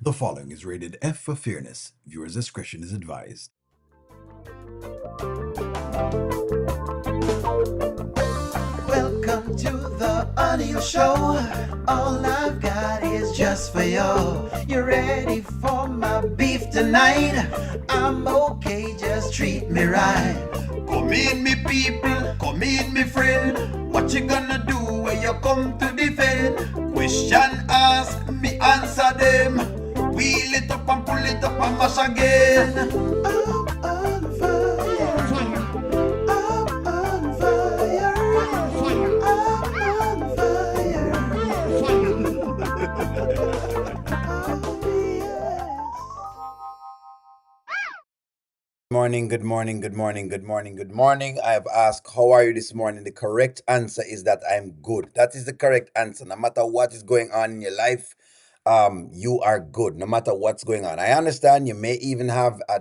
The following is rated F for fairness. Viewers' discretion is advised. Welcome to the audio show. All I've got is just for you. You ready for my beef tonight? I'm okay, just treat me right. Come in, me people, come in, me friend. What you gonna do when you come to defend? Question ask, me answer them. Wheel it up and pull it up and mash again. I'm on fire. I'm on fire. I'm on fire. Good morning. I have asked, how are you this morning? The correct answer is that I'm good. That is the correct answer. No matter what is going on in your life, you are good. No matter what's going on. I understand you may even have a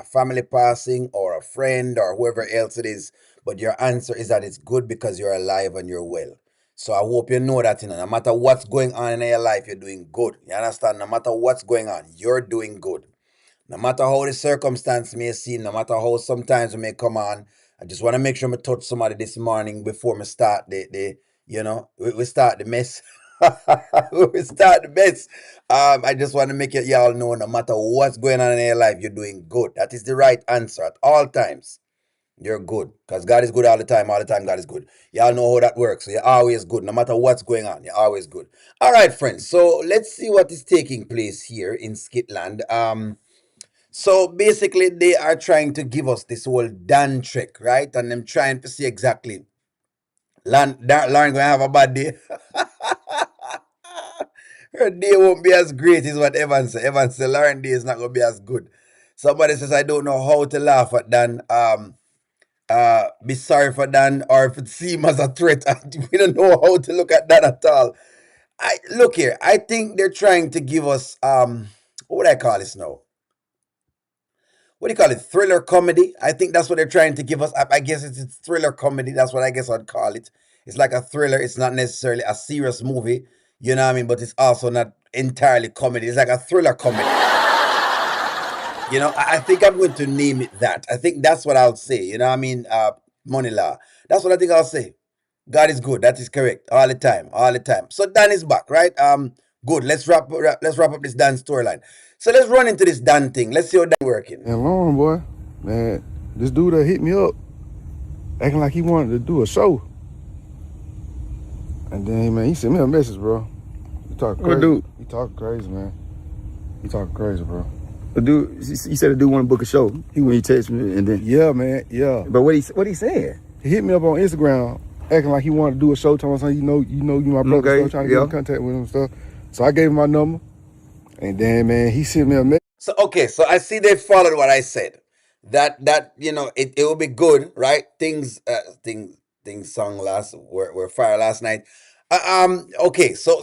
family passing or a friend or whoever else it is, but your answer is that it's good because you're alive and you're well. So I hope you know that, no matter what's going on in your life, you're doing good. You understand? No matter what's going on, you're doing good. No matter how the circumstance may seem, no matter how sometimes we may come on, I just want to make sure I touch somebody this morning before we start we start the mess. We start the mess. I just want to make it y'all know, no matter what's going on in your life, you're doing good. That is the right answer at all times. You're good because God is good all the time. All the time, God is good. Y'all know how that works. So you're always good. No matter what's going on, you're always good. All right, friends. So let's see what is taking place here in Skitland. So basically, they are trying to give us this whole Dan trick, right? And I'm trying to see exactly. Lauren gonna have a bad day. Her day won't be as great as what Evan said. Evan said Lauren day is not gonna be as good. Somebody says I don't know how to laugh at Dan. Be sorry for Dan, or if it seems as a threat. We don't know how to look at that at all. I look here. I think they're trying to give us what would I call this now? What do you call it? Thriller comedy. I think that's what they're trying to give us. I guess it's thriller comedy. That's what I guess I'd call it. It's like a thriller. It's not necessarily a serious movie. You know what I mean? But it's also not entirely comedy. It's like a thriller comedy. I think I'm going to name it that. I think that's what I'll say. You know what I mean? Money law. That's what I think I'll say. God is good. That is correct. All the time. All the time. So Dan is back, right? Good. Let's wrap up this Dan storyline. So let's run into this Dan thing. Let's see how Dan working. And Lauren, boy, man, this dude that hit me up, acting like he wanted to do a show. And then, man, he sent me a message, bro. He talking crazy. What dude? He talking crazy, man. He talking crazy, bro. The dude, he said the dude want to book a show. He texted me and then. Yeah, man, yeah. But what he saying? He hit me up on Instagram, acting like he wanted to do a show. Telling me, you my brother, Okay, stuff, trying to get in contact with him and stuff. So I gave him my number, and then, man, he sent me a message. So I see they followed what I said. That it will be good, right? Things sung were fire last night. Okay, so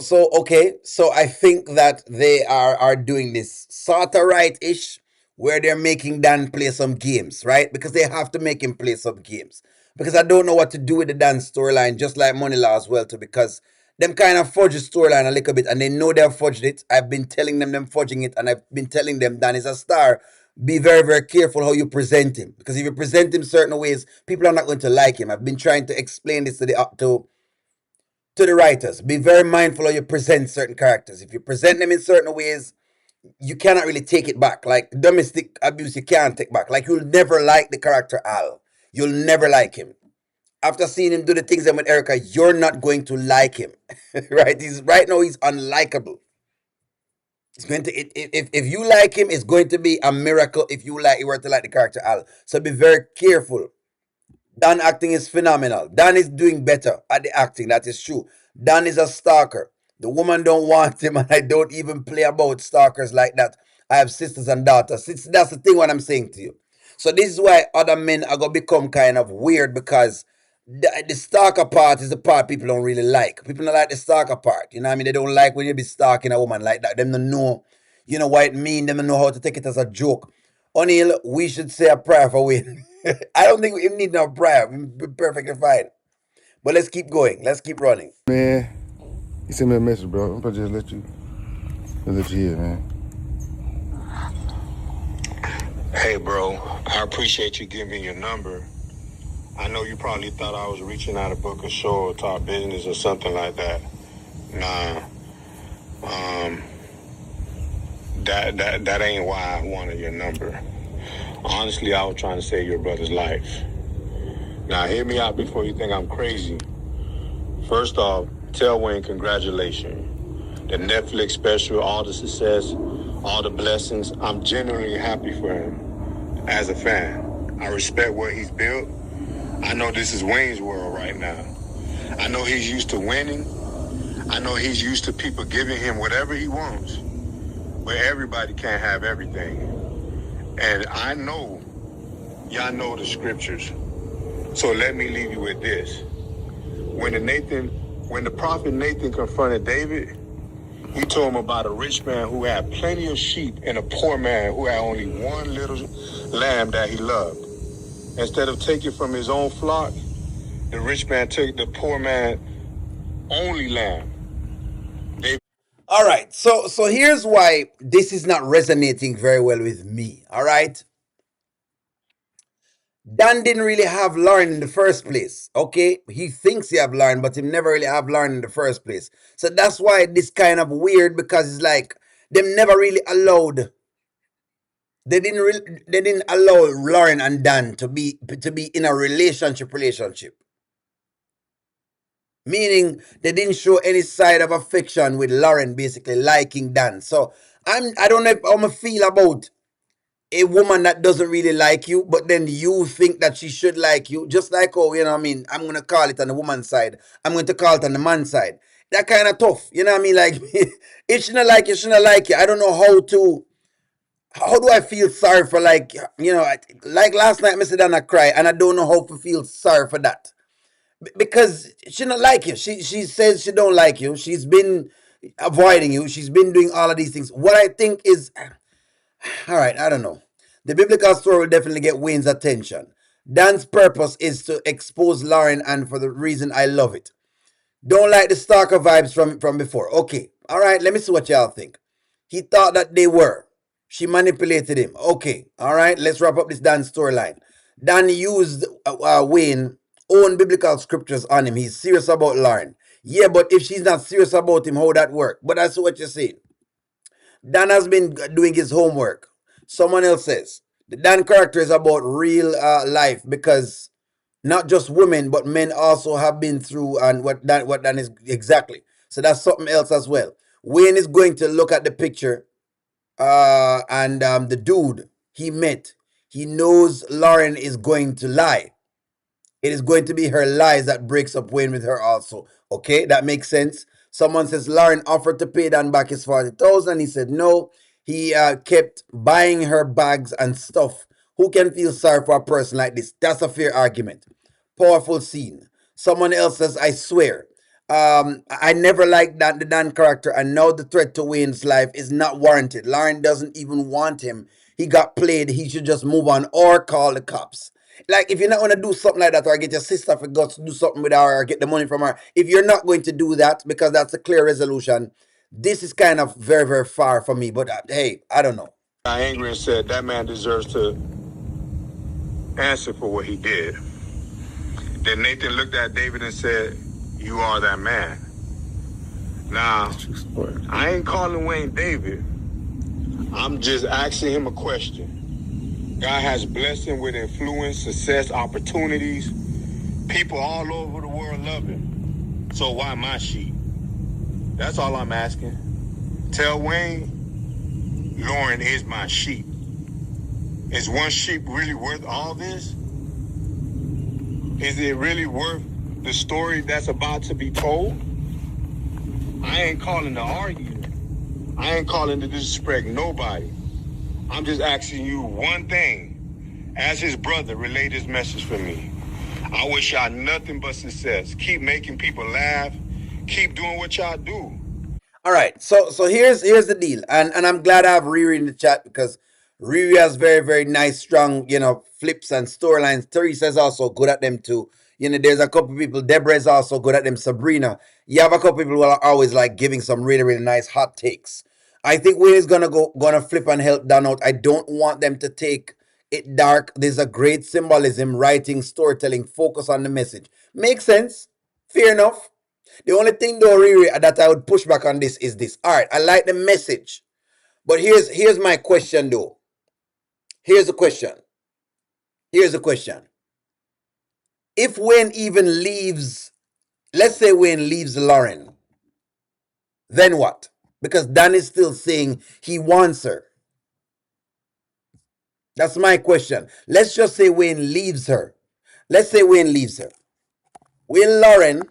I think that they are doing this sort of right-ish, where they're making Dan play some games, right? Because they have to make him play some games. Because I don't know what to do with the Dan storyline, just like Money Law as well too, because them kind of fudge the storyline a little bit, and they know they've fudged it. I've been telling them fudging it, and I've been telling them Dan is a star. Be very, very careful how you present him, because if you present him certain ways, people are not going to like him. I've been trying to explain this to the writers. Be very mindful how you present certain characters. If you present them in certain ways, you cannot really take it back. Like domestic abuse, you can't take back. Like you'll never like the character Al. You'll never like him. After seeing him do the things with Erica, you're not going to like him, right? Right now he's unlikable. It's going to if you like him, it's going to be a miracle if you were to like the character Al. So be very careful. Dan acting is phenomenal. Dan is doing better at the acting. That is true. Dan is a stalker. The woman don't want him, and I don't even play about stalkers like that. I have sisters and daughters. That's the thing what I'm saying to you. So this is why other men are gonna become kind of weird, because the stalker part is the part people don't really like. People don't like the stalker part. You know what I mean? They don't like when you be stalking a woman like that. Them don't know, what it mean. Them don't know how to take it as a joke. O'Neill, we should say a prayer for Wayne. I don't think we need no prayer. We're perfectly fine. But let's keep going. Let's keep running. Man, he sent me a message, bro. I'm gonna just let you hear, man. Hey, bro, I appreciate you giving me your number. I know you probably thought I was reaching out to book a show or talk business or something like that. Nah, um, that ain't why I wanted your number. Honestly, I was trying to save your brother's life. Now, hear me out before you think I'm crazy. First off, tell Wayne congratulations. The Netflix special, all the success, all the blessings. I'm genuinely happy for him as a fan. I respect what he's built. I know this is Wayne's world right now. I know he's used to winning. I know he's used to people giving him whatever he wants. But everybody can't have everything. And I know y'all know the scriptures. So let me leave you with this. When the prophet Nathan confronted David, he told him about a rich man who had plenty of sheep and a poor man who had only one little lamb that he loved. Instead of taking from his own flock, the rich man took the poor man only lamb. All right, so here's why this is not resonating very well with me. All right, Dan didn't really have Lauren in the first place. Okay, he thinks he have Lauren, but he never really have Lauren in the first place. So that's why this kind of weird, because it's like them never really allowed. They didn't allow Lauren and Dan to be in a relationship. Meaning they didn't show any side of affection with Lauren basically liking Dan. So I don't know how I feel about a woman that doesn't really like you, but then you think that she should like you, just like, oh, you know what I mean, I'm gonna call it on the woman's side, I'm going to call it on the man's side. That kind of tough, you know what I mean? Like, if she not like you, she not like you. I don't know how do I feel sorry for, like, you know, like last night, Mr. Dana cry, and I don't know how to feel sorry for that. Because she not like you. She says she don't like you. She's been avoiding you. She's been doing all of these things. What I think is, all right, I don't know. The biblical story will definitely get Wayne's attention. Dan's purpose is to expose Lauren, and for the reason I love it. Don't like the stalker vibes from before. Okay, all right, let me see what y'all think. He thought that they were. She manipulated him. Okay, all right, let's wrap up this Dan storyline. Dan used Wayne own biblical scriptures on him. He's serious about Lauren. Yeah, but if she's not serious about him, how that work? But that's what you're saying. Dan has been doing his homework. Someone else says the Dan character is about real life, because not just women but men also have been through, and what Dan is exactly. So that's something else as well. Wayne is going to look at the picture, and the dude he met, he knows Lauren is going to lie. It is going to be her lies that breaks up Wayne with her also. Okay, that makes sense. Someone says Lauren offered to pay Dan back his 40,000. He said no. He kept buying her bags and stuff. Who can feel sorry for a person like this? That's a fair argument. Powerful scene. Someone else says, I swear. I never liked the Dan character, and now the threat to Wayne's life is not warranted. Lauren doesn't even want him. He got played. He should just move on or call the cops. Like, if you're not going to do something like that, or get your sister for God to do something with her, or get the money from her, if you're not going to do that because that's a clear resolution, this is kind of very, very far from me. But hey, I don't know. Got angry and said that man deserves to answer for what he did. Then Nathan looked at David and said, you are that man. Now, I ain't calling Wayne David. I'm just asking him a question. God has blessed him with influence, success, opportunities. People all over the world love him. So why my sheep? That's all I'm asking. Tell Wayne, Lauren is my sheep. Is one sheep really worth all this? Is it really worth the story that's about to be told? I ain't calling to argue. I ain't calling to disrespect nobody. I'm just asking you one thing. As his brother, relay this message for me. I wish y'all nothing but success. Keep making people laugh. Keep doing what y'all do. All right, so here's the deal, and I'm glad I have Riri in the chat, because Riri has very, very nice, strong, flips and storylines. Teresa is also good at them too. There's a couple people. Deborah is also good at them. Sabrina. You have a couple people who are always like giving some really, really nice hot takes. I think Wayne is gonna flip and help Dan out. I don't want them to take it dark. There's a great symbolism, writing, storytelling, focus on the message. Makes sense. Fair enough. The only thing though, Riri, that I would push back on this is this. All right, I like the message, but here's my question though. Here's the question. Here's the question. If Wayne even leaves, let's say Wayne leaves Lauren, then what? Because Dan is still saying he wants her. That's my question. Let's just say Wayne leaves her. Let's say Wayne leaves her. Will Lauren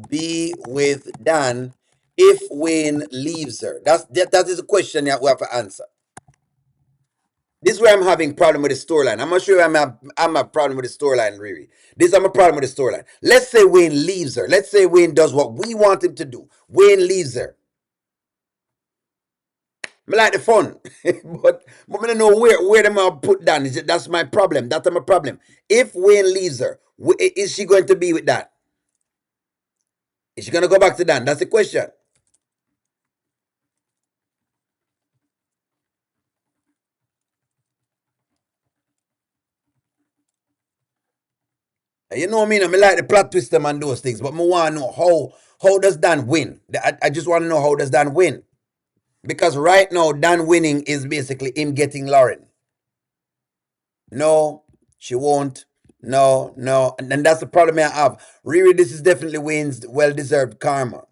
be with Dan if Wayne leaves her? That is a question that we have to answer. This is where I'm having problem with the storyline. I'm not sure I'm a problem with the storyline, really. I'm a problem with the storyline. Let's say Wayne leaves her. Let's say Wayne does what we want him to do. Wayne leaves her. I like the fun, but I don't know where them are put down. That's my problem. That's my problem. If Wayne leaves her, is she going to be with Dan? Is she going to go back to Dan? That's the question. You know what I mean? I like the plot twist them and those things, but I want to know how does Dan win? I just want to know how does Dan win? Because right now, Dan winning is basically him getting Lauren. No, she won't. No, no. And that's the problem I have. Really, this is definitely Wayne's well-deserved karma.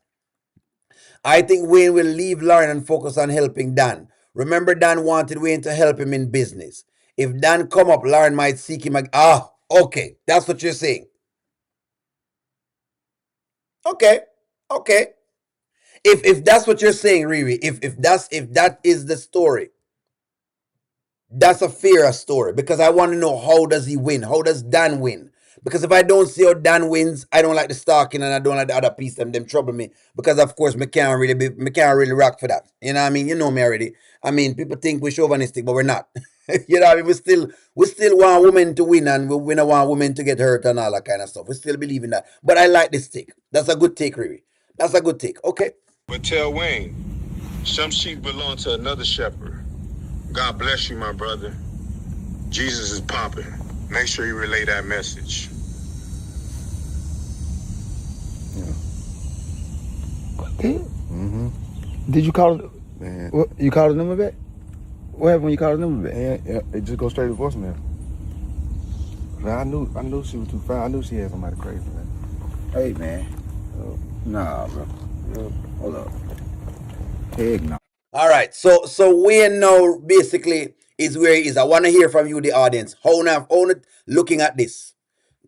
I think Wayne will leave Lauren and focus on helping Dan. Remember, Dan wanted Wayne to help him in business. If Dan come up, Lauren might seek him. Okay. That's what you're saying. Okay. Okay. If that's what you're saying, Riri, if that is the story, that's a fairer story because I want to know how does he win? How does Dan win? Because if I don't see how Dan wins, I don't like the stalking and I don't like the other piece. Them trouble me because of course me can't really rock for that. You know what I mean? You know me already. I mean, people think we're chauvinistic, but we're not. You know what I mean? We still want women to win and we don't want women to get hurt and all that kind of stuff. We still believe in that. But I like this take. That's a good take, Riri. That's a good take. Okay. But tell Wayne, some sheep belong to another shepherd. God bless you, my brother. Jesus is popping. Make sure you relay that message. Mm-hmm. Did you call it? Man. What, you called the number back? What happened when you called the number back? Yeah, it just goes straight to voicemail. Now, I knew she was too fine. I knew she had somebody crazy, man. Hey, man. Nah, bro. Hold up. Heck no. All right. So Wayne now basically is where he is. I want to hear from you, the audience. How now, looking at this?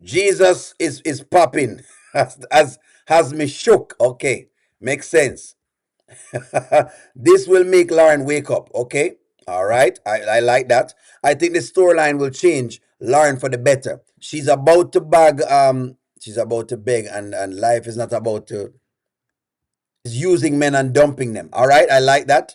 Jesus is popping. Has me shook. Okay. Makes sense. This will make Lauren wake up. Okay. All right. I like that. I think the storyline will change Lauren for the better. She's about to beg and life is not about to is using men and dumping them. All right. I like that.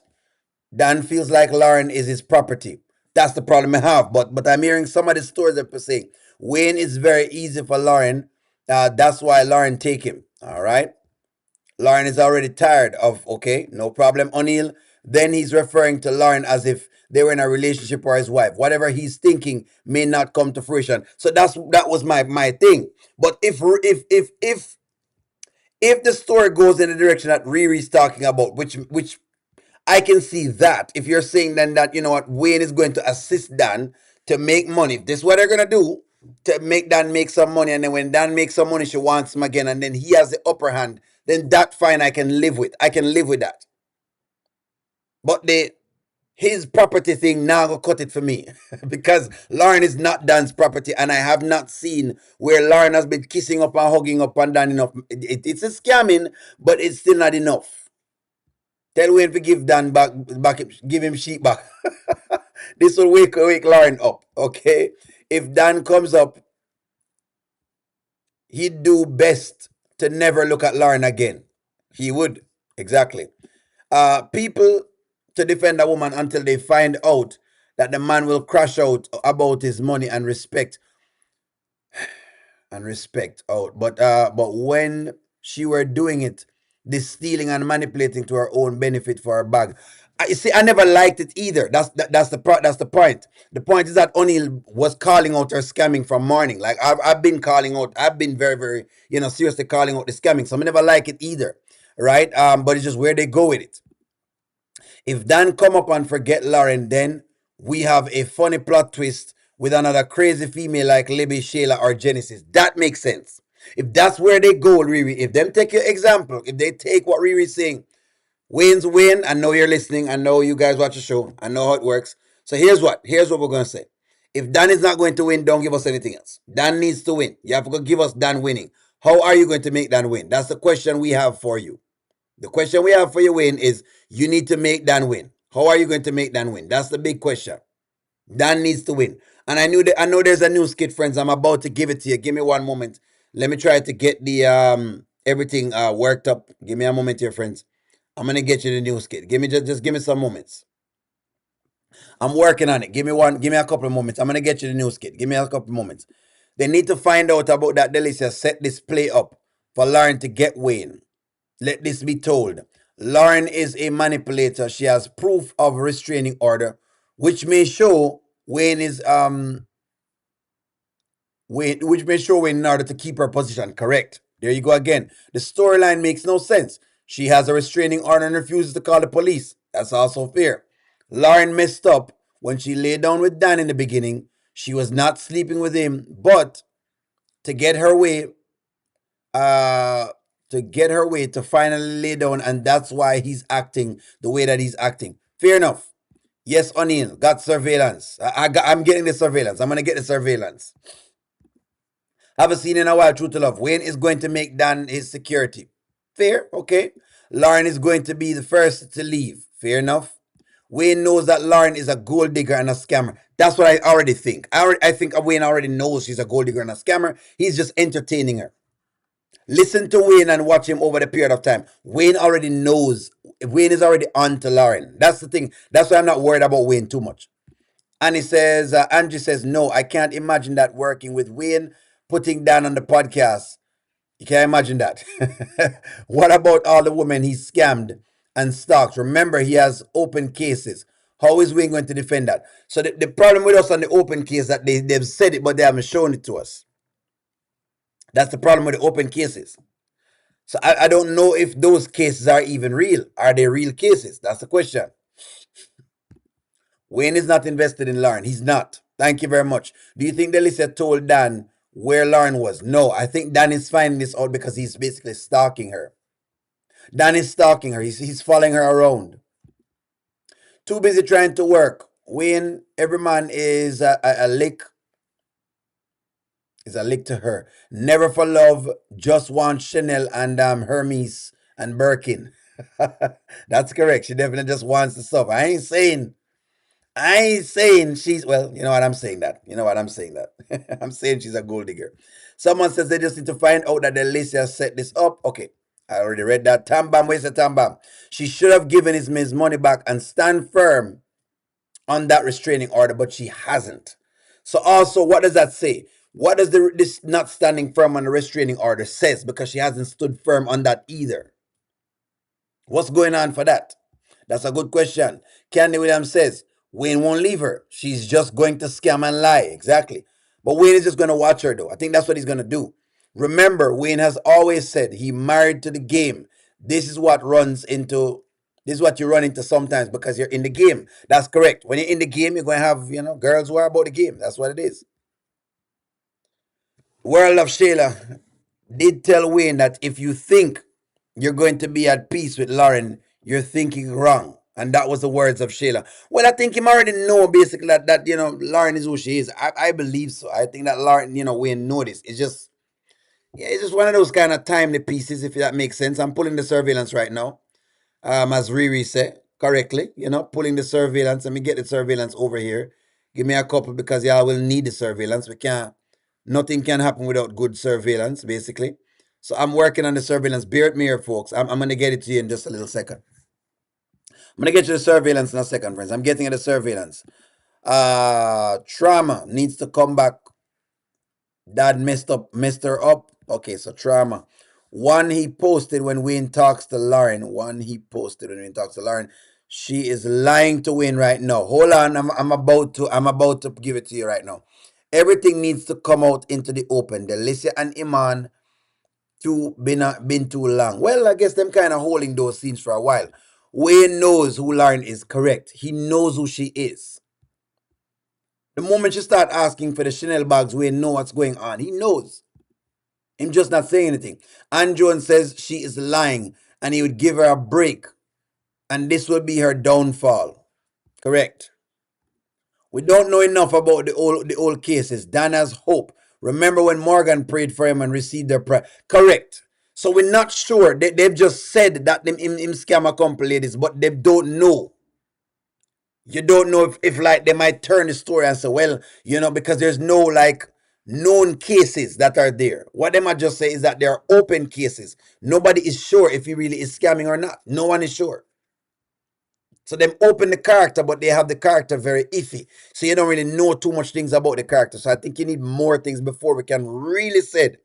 Dan feels like Lauren is his property. That's the problem I have. But I'm hearing some of the stories that are saying Wayne is very easy for Lauren. That's why Lauren take him. All right. Lauren is already tired of, okay, no problem, O'Neill. Then he's referring to Lauren as if they were in a relationship or his wife. Whatever he's thinking may not come to fruition. So that was my thing. But if the story goes in the direction that Riri's talking about, which I can see that. If you're saying then that, you know what, Wayne is going to assist Dan to make money. If this is what they're going to do, to make Dan make some money. And then when Dan makes some money, she wants him again. And then he has the upper hand. Then that fine I can live with. I can live with that. But his property thing now go cut it for me. Because Lauren is not Dan's property. And I have not seen where Lauren has been kissing up and hugging up and Dan enough. It's a scamming, but it's still not enough. Tell Wayne to give Dan back, give him sheep back. This will wake Lauren up, okay? If Dan comes up, he'd do best to never look at Lauren again. He would, exactly. People to defend a woman until they find out that the man will crash out about his money and respect out. But when she were doing it, this stealing and manipulating to her own benefit for her bag. You see, I never liked it either. That's the point. The point is that O'Neal was calling out her scamming from morning. Like I've been calling out. I've been very very seriously calling out the scamming. So I never like it either, right? But it's just where they go with it. If Dan come up and forget Lauren, then we have a funny plot twist with another crazy female like Libby, Shayla, or Genesis. That makes sense. If that's where they go, Riri, if them take your example, if they take what Riri's saying, Wayne's win. I know you're listening. I know you guys watch the show. I know how it works. So here's what we're gonna say. If Dan is not going to win, don't give us anything else. Dan needs to win. You have to give us Dan winning. How are you going to make Dan win? That's the question we have for you. The question we have for you, Wayne, is you need to make Dan win. How are you going to make Dan win? That's the big question. Dan needs to win. And I know there's a new skit, friends. I'm about to give it to you. Give me one moment. Let me try to get the everything worked up. Give me a moment here, friends. I'm gonna get you the new skit. Give me just give me some moments. I'm working on it. Give me a couple of moments. I'm gonna get you the new skit. Give me a couple of moments. They need to find out about that Delicia set this play up for Lauren to get Wayne. Let this be told. Lauren is a manipulator. She has proof of restraining order, which may show Wayne is which may show Wayne in order to keep her position. Correct. There you go again. The storyline makes no sense. She has a restraining order and refuses to call the police. That's also fair. Lauren messed up when she lay down with Dan in the beginning. She was not sleeping with him, but to get her way, uh, to finally lay down, and that's why he's acting the way that he's acting. Fair enough. Yes, O'Neal got surveillance. I'm getting the surveillance. I'm gonna get the surveillance. Haven't seen in a while, true to love. Wayne is going to make Dan his security. Fair, okay. Lauren is going to be the first to leave. Fair enough. Wayne knows that Lauren is a gold digger and a scammer. That's what I already think. I think Wayne already knows she's a gold digger and a scammer. He's just entertaining her. Listen to Wayne and watch him over the period of time. Wayne already knows. Wayne is already on to Lauren. That's the thing. That's why I'm not worried about Wayne too much. And he says, Angie says, no, I can't imagine that working with Wayne putting Dan on the podcast. You can't imagine that. What about all the women he scammed and stalked? Remember, he has open cases. How is Wayne going to defend that? So the problem with us on the open case that they've said it, but they haven't shown it to us. That's the problem with the open cases. So I don't know if those cases are even real. Are they real cases? That's the question. Wayne is not invested in Lauren. He's not. Thank you very much. Do you think Delicia told Dan where Lauren was? No, I think Dan is finding this out because he's basically stalking her. Dan is stalking her. He's following her around. Too busy trying to work. Wayne, every man is a lick. Is a lick to her. Never for love. Just want Chanel and Hermes and Birkin. That's correct. She definitely just wants the stuff. I ain't saying she's, well, you know what, I'm saying that. I'm saying she's a gold digger. Someone says they just need to find out that Alicia set this up. Okay, I already read that. Tambam, where's the Tambam? She should have given his money back and stand firm on that restraining order, but she hasn't. So also, what does that say? What does this not standing firm on the restraining order says? Because she hasn't stood firm on that either. What's going on for that? That's a good question. Candy Williams says, Wayne won't leave her. She's just going to scam and lie. Exactly. But Wayne is just going to watch her, though. I think that's what he's going to do. Remember, Wayne has always said he married to the game. This is what you run into sometimes because you're in the game. That's correct. When you're in the game, you're going to have, girls who are about the game. That's what it is. World of Shayla did tell Wayne that if you think you're going to be at peace with Lauren, you're thinking wrong. And that was the words of Shayla. Well, I think him already know basically that Lauren is who she is. I believe so. I think that Lauren, Wayne know this. It's just one of those kind of timely pieces, if that makes sense. I'm pulling the surveillance right now. As Riri said correctly, pulling the surveillance. Let me get the surveillance over here. Give me a couple because y'all will need the surveillance. Nothing can happen without good surveillance, basically. So I'm working on the surveillance. Bear with me here, folks. I'm going to get it to you in just a little second. I'm going to get you the surveillance in a second, friends. I'm getting at the surveillance. Trauma needs to come back. Dad messed her up. Okay, so trauma. One he posted when Wayne talks to Lauren. She is lying to Wayne right now. Hold on, I'm about to give it to you right now. Everything needs to come out into the open. Delicia and Iman been too long. Well, I guess them kind of holding those scenes for a while. Wayne knows who Lauren is, correct. He knows who she is. The moment she start asking for the Chanel bags, Wayne know what's going on. He knows. Him just not saying anything. And Jones says she is lying and he would give her a break. And this would be her downfall. Correct. We don't know enough about the old cases. Dan has hope. Remember when Morgan prayed for him and received their prayer? Correct. So we're not sure. They've just said that him scam a couple ladies, but they don't know. You don't know if like they might turn the story and say, well, because there's no like known cases that are there. What they might just say is that there are open cases. Nobody is sure if he really is scamming or not. No one is sure. So them open the character, but they have the character very iffy. So you don't really know too much things about the character. So I think you need more things before we can really say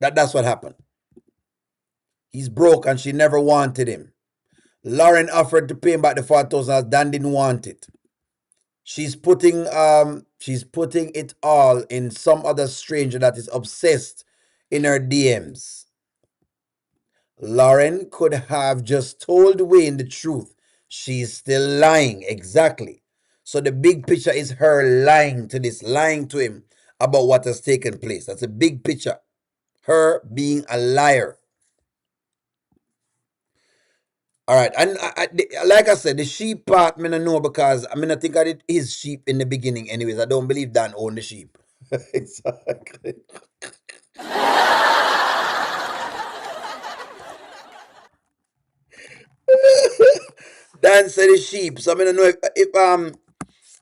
that that's what happened. He's broke and she never wanted him. Lauren offered to pay him back the $4,000. Dan didn't want it. She's putting it all in some other stranger that is obsessed in her DMs. Lauren could have just told Wayne the truth. She's still lying. Exactly. So the big picture is her lying to him about what has taken place. That's a big picture. Her being a liar. All right. And like I said, the sheep part, I don't know because I think I did his sheep in the beginning anyways. I don't believe Dan owned the sheep. Exactly. Dan said the sheep. So I don't know if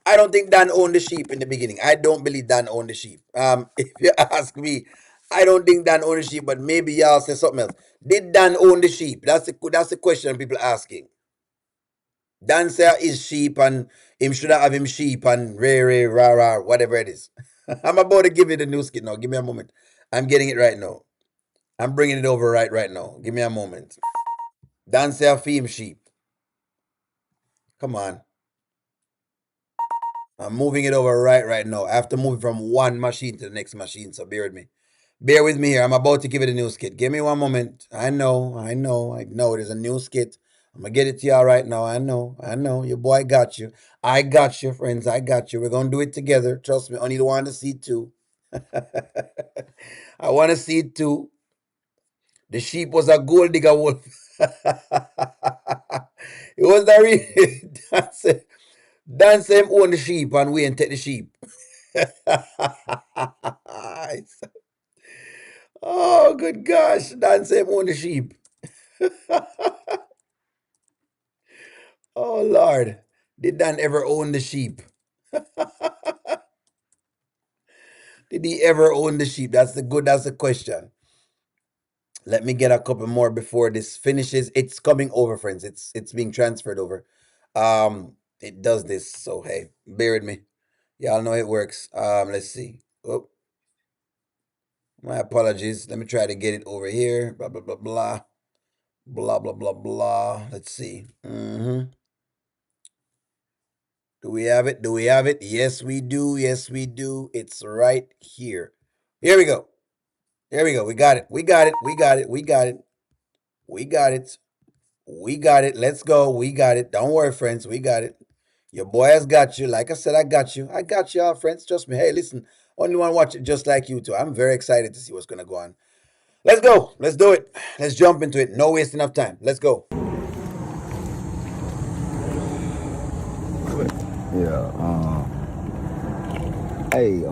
I don't think Dan owned the sheep in the beginning. I don't believe Dan owned the sheep. If you ask me, I don't think Dan owned the sheep, but maybe y'all say something else. Did Dan own the sheep? That's the question people are asking. Dan say is sheep and him should have him sheep and ray rah rah whatever it is. I'm about to give you the new skit now. Give me a moment. I'm getting it right now. I'm bringing it over right now. Give me a moment. Dan say for him sheep. Come on. I'm moving it over right now. I have to move it from one machine to the next machine, so bear with me. Bear with me here. I'm about to give it a new skit. Give me one moment. I know. There's a new skit. I'm going to get it to y'all right now. I know. Your boy got you. I got you, friends. I got you. We're going to do it together. Trust me. I need want to see it too. I want to see it too. The sheep was a gold digger wolf. It was not really. Dan say him own the sheep and we ain't take the sheep. Oh, good gosh. Dan say him own the sheep. Oh, Lord. Did Dan ever own the sheep? Did he ever own the sheep? That's the question. Let me get a couple more before this finishes. It's coming over, friends. It's being transferred over. It does this, so hey, bear with me. Y'all know it works. Let's see. Oh, my apologies. Let me try to get it over here. Blah blah blah blah. Blah blah blah blah. Let's see. Do we have it? Yes, we do. It's right here. Here we go. We got it. We got it. Let's go. We got it. Don't worry, friends. We got it. Your boy has got you. Like I said, I got you. I got y'all, friends. Trust me. Hey, listen. Only one watch it just like you too. I'm very excited to see what's gonna go on. Let's go. Let's do it. Let's jump into it. No wasting of time. Let's go. Yeah. Hey.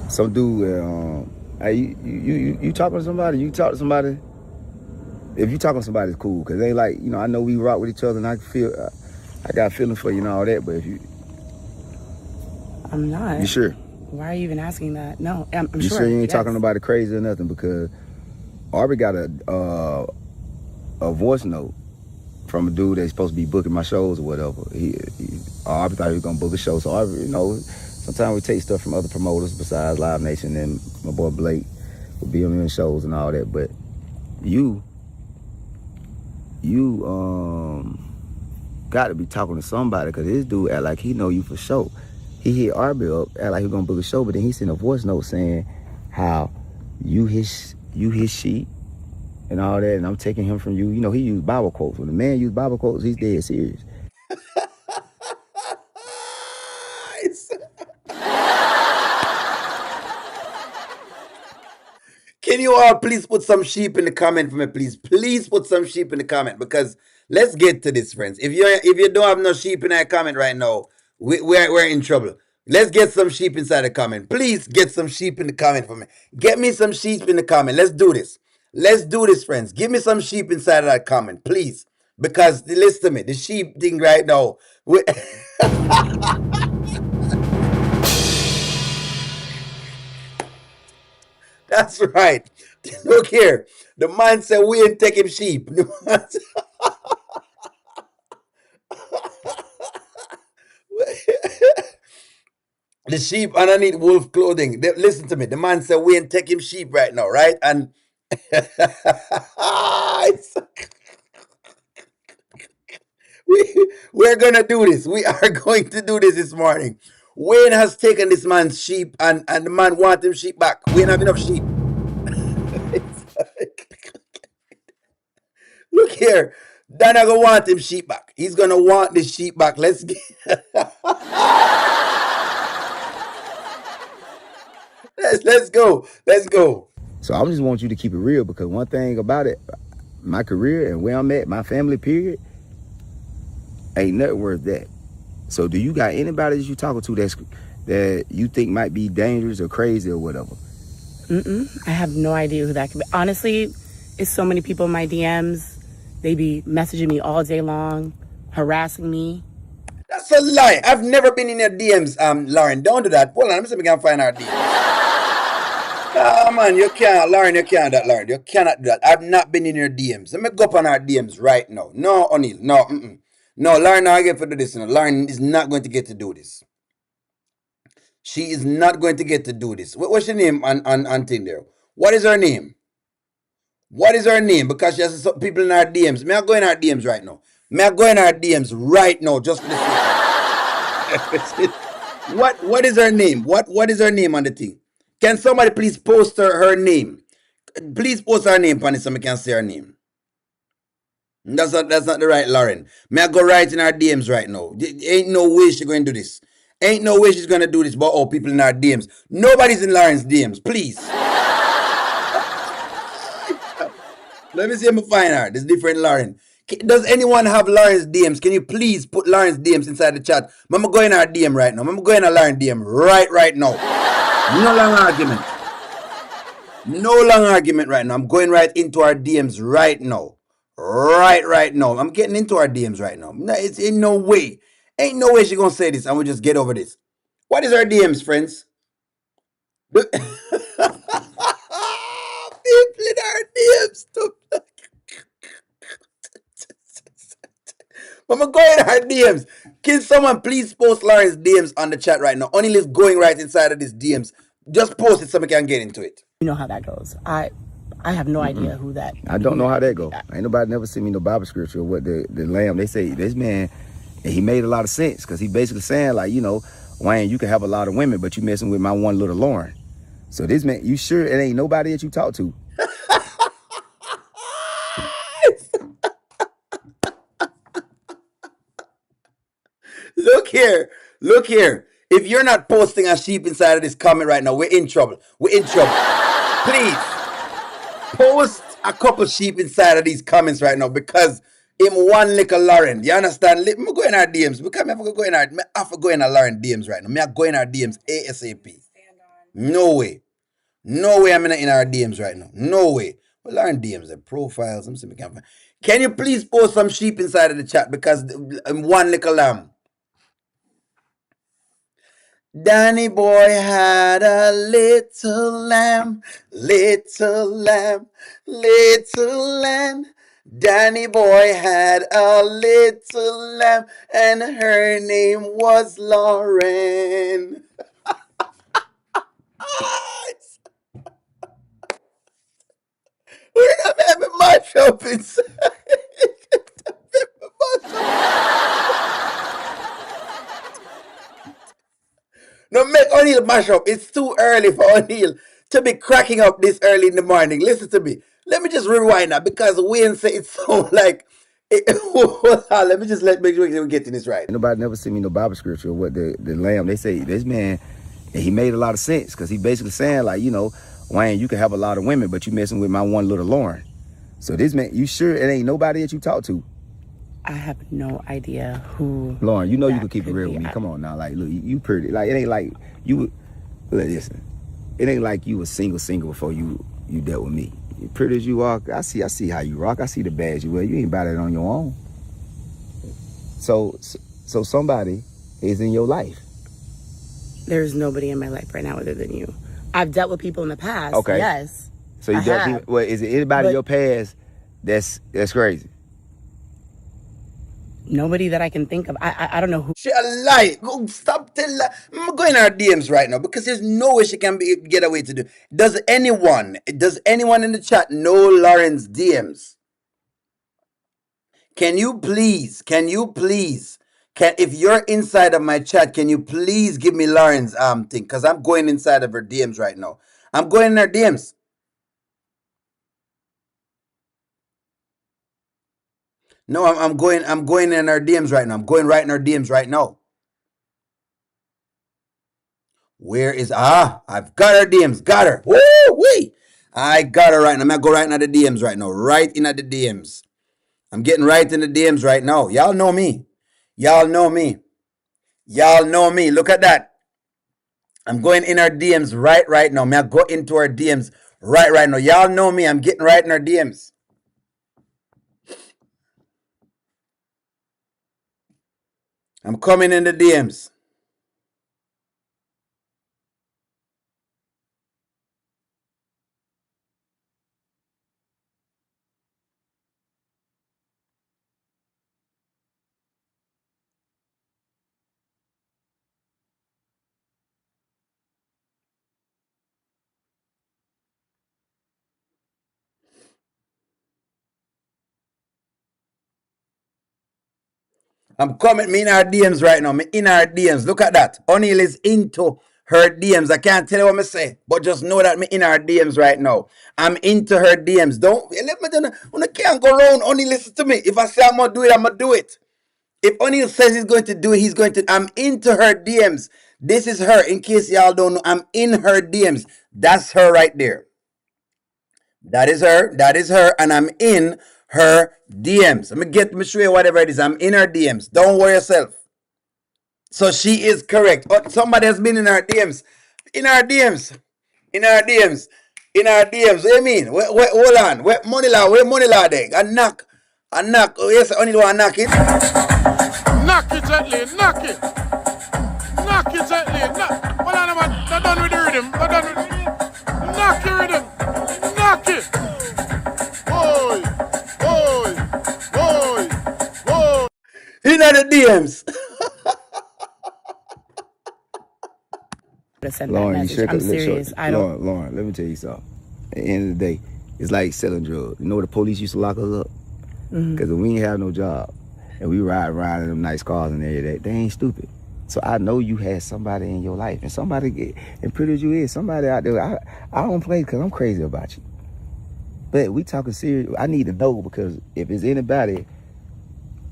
Some dude. Hey, you talking to somebody? You talk to somebody? If you talking to somebody, it's cool. Cause it ain't like I know we rock with each other, and I got feelings for you and all that. But if you, I'm not. You sure? Why are you even asking that? No, I'm sure. You sure you ain't talking about it crazy or nothing? Because Arby got a voice note from a dude that's supposed to be booking my shows or whatever. Arby thought he was gonna book a show, so Arby, sometimes we take stuff from other promoters besides Live Nation, and my boy Blake would be on shows and all that. But you you got to be talking to somebody, because this dude act like he know you for sure. He hit Arby up, act like he gonna book a show, but then he sent a voice note saying how you his sheep and all that, and I'm taking him from you. You know, he used Bible quotes. When a man used Bible quotes, he's dead serious. Can you all please put some sheep in the comment for me, please? Please put some sheep in the comment, because let's get to this, friends. If you don't have no sheep in that comment right now, we're in trouble. Let's get some sheep inside the comment. Please get some sheep in the comment for me. Get me some sheep in the comment. Let's do this. Let's do this, friends. Give me some sheep inside of that comment, please. Because listen to me, the sheep thing right now. That's right. Look here. The man said we ain't taking sheep. The sheep underneath wolf clothing. Listen to me. The man said we ain't taking sheep right now, right? And we're gonna do this. We are going to do this morning. Wayne has taken this man's sheep, and the man wants him sheep back. We ain't have enough sheep. Look here. Dana gonna want him sheep back. He's gonna want the sheep back. Let's get let's go. Let's go. So I just want you to keep it real, because one thing about it, my career and where I'm at, my family, period, ain't nothing worth that. So do you got anybody that you talking to that you think might be dangerous or crazy or whatever? I have no idea who that could be. Honestly, it's so many people in my DMs. They be messaging me all day long, harassing me. That's a lie. I've never been in your DMs, Lauren. Don't do that. Hold on, let me see if we can find our DMs. Nah, man, you can't, Lauren. You can't do that, Lauren. You cannot do that. I've not been in your DMs. Let me go up on our DMs right now. No, O'Neill. No, no, Lauren. I get to do this. Lauren is not going to get to do this. She is not going to get to do this. What's your name on thing there? What is her name? What is her name? Because she has some people in our DMs. May I go in our DMs right now? May I go in our DMs right now? Just for the sake of what is her name? What is her name on the thing? Can somebody please post her name? Please post her name, Panny, so I can see her name. That's not the right Lauren. May I go right in our DMs right now? Ain't no way she's going to do this. Ain't no way she's going to do this, but people in our DMs. Nobody's in Lauren's DMs, please. Let me see if I find her. This different Lauren. Does anyone have Lauren's DMs? Can you please put Lauren's DMs inside the chat? I'm going to go in our DM right now. I'm going to go in our Lauren DM right now. No long argument. No long argument right now. I'm going right into our DMs right now. Right now. I'm getting into our DMs right now. It's in no way. Ain't no way she's going to say this and we'll just get over this. What is our DMs, friends? People in our DMs. I'm going to go in our DMs. Can someone please post Lauren's DMs on the chat right now? Only is going right inside of these DMs. Just post it so we can get into it. You know how that goes. I have no idea who that. I don't know how that go. Ain't nobody never seen me no Bible scripture or what the lamb. They say this man, and he made a lot of sense, because he basically saying, like, you know, Wayne, you can have a lot of women, but you messing with my one little Lauren. So this man, you sure it ain't nobody that you talk to? Look here. If you're not posting a sheep inside of this comment right now, we're in trouble. Please post a couple sheep inside of these comments right now, because him one little Lauren. You understand? Let me go in our DMs. Because I have to go in our Lauren DMs right now. Me I go in our DMs ASAP. No way. I'm in our DMs right now. No way. Well, Lauren DMs, the profiles. I'm saying, can you please post some sheep inside of the chat, because one little lamb. Danny boy had a little lamb, little lamb, little lamb. Danny boy had a little lamb, and her name was Lauren. We're not having much up inside. don't make O'Neill mash up. It's too early for O'Neill to be cracking up this early in the morning. Listen to me. Let me just rewind that because Wayne said it sounds like. Hold on, let me just make sure we're getting this right. Nobody never sent me no Bible scripture what the lamb. They say this man, and he made a lot of sense because he basically saying like, you know, Wayne, you can have a lot of women, but you messing with my one little Lauren. So this man, you sure it ain't nobody that you talk to? I have no idea who. Lauren, you know you can keep it could real be. with me. Come on now, like look, you pretty. Like it ain't like you. Listen, it ain't like you was single before you dealt with me. Pretty as you are, I see how you rock. I see the badge you wear. You ain't about it on your own. So somebody is in your life. There's nobody in my life right now other than you. I've dealt with people in the past. Okay. Yes. So you dealt with, well, is it anybody in your past that's crazy? Nobody that I can think of. I don't know who. She a lie. Go stop telling lie. I'm going in her DMs right now because there's no way she can get away to do. Does anyone in the chat know Lauren's DMs? Can you please, if you're inside of my chat, can you please give me Lauren's thing? Because I'm going inside of her DMs right now. I'm going in her DMs. No, I'm going in her DMs right now. I'm going right in her DMs right now. Where is I've got her DMs. Got her. Woo wee. I got her right now. I'm gonna go right into the DMs right now. Right into the DMs. I'm getting right in the DMs right now. Y'all know me. Y'all know me. Y'all know me. Look at that. I'm going in our DMs right now. May I go into our DMs right now. Y'all know me. I'm getting right in our DMs. I'm coming in the DMs. I'm coming in our DMs right now. Me in our DMs. Look at that. O'Neill is into her DMs. I can't tell you what I say, but just know that me in our DMs right now. I'm into her DMs. Don't let me know. When I can't go around, O'Neill listen to me. If I say I'm gonna do it, I'm gonna do it. If O'Neill says he's going to do it, he's going to. I'm into her DMs. This is her. In case y'all don't know, I'm in her DMs. That's her right there. That is her. That is her. And I'm in her DMs. Let me show you whatever it is. I'm in her DMs. Don't worry yourself. So she is correct. Oh, somebody has been in our DMs. In our DMs. In our DMs. In our DMs. What do you mean? Hold on. Where money law there? A knock. Oh, yes, only want to knock it. Knock it gently. Knock it. Knock it gently. Hold on, man. Not done with the rhythm. Not done with the rhythm. Knock your rhythm. Knock it. Boy. In the DMs. To send Lauren, that you message. I'm serious. I don't. Lauren, let me tell you something. At the end of the day, it's like selling drugs. You know where the police used to lock us up? Because we ain't have no job. And we ride around in them nice cars and everything. They ain't stupid. So I know you had somebody in your life. And pretty as you is, somebody out there. I don't play because I'm crazy about you. But we talking serious. I need to know because if it's anybody,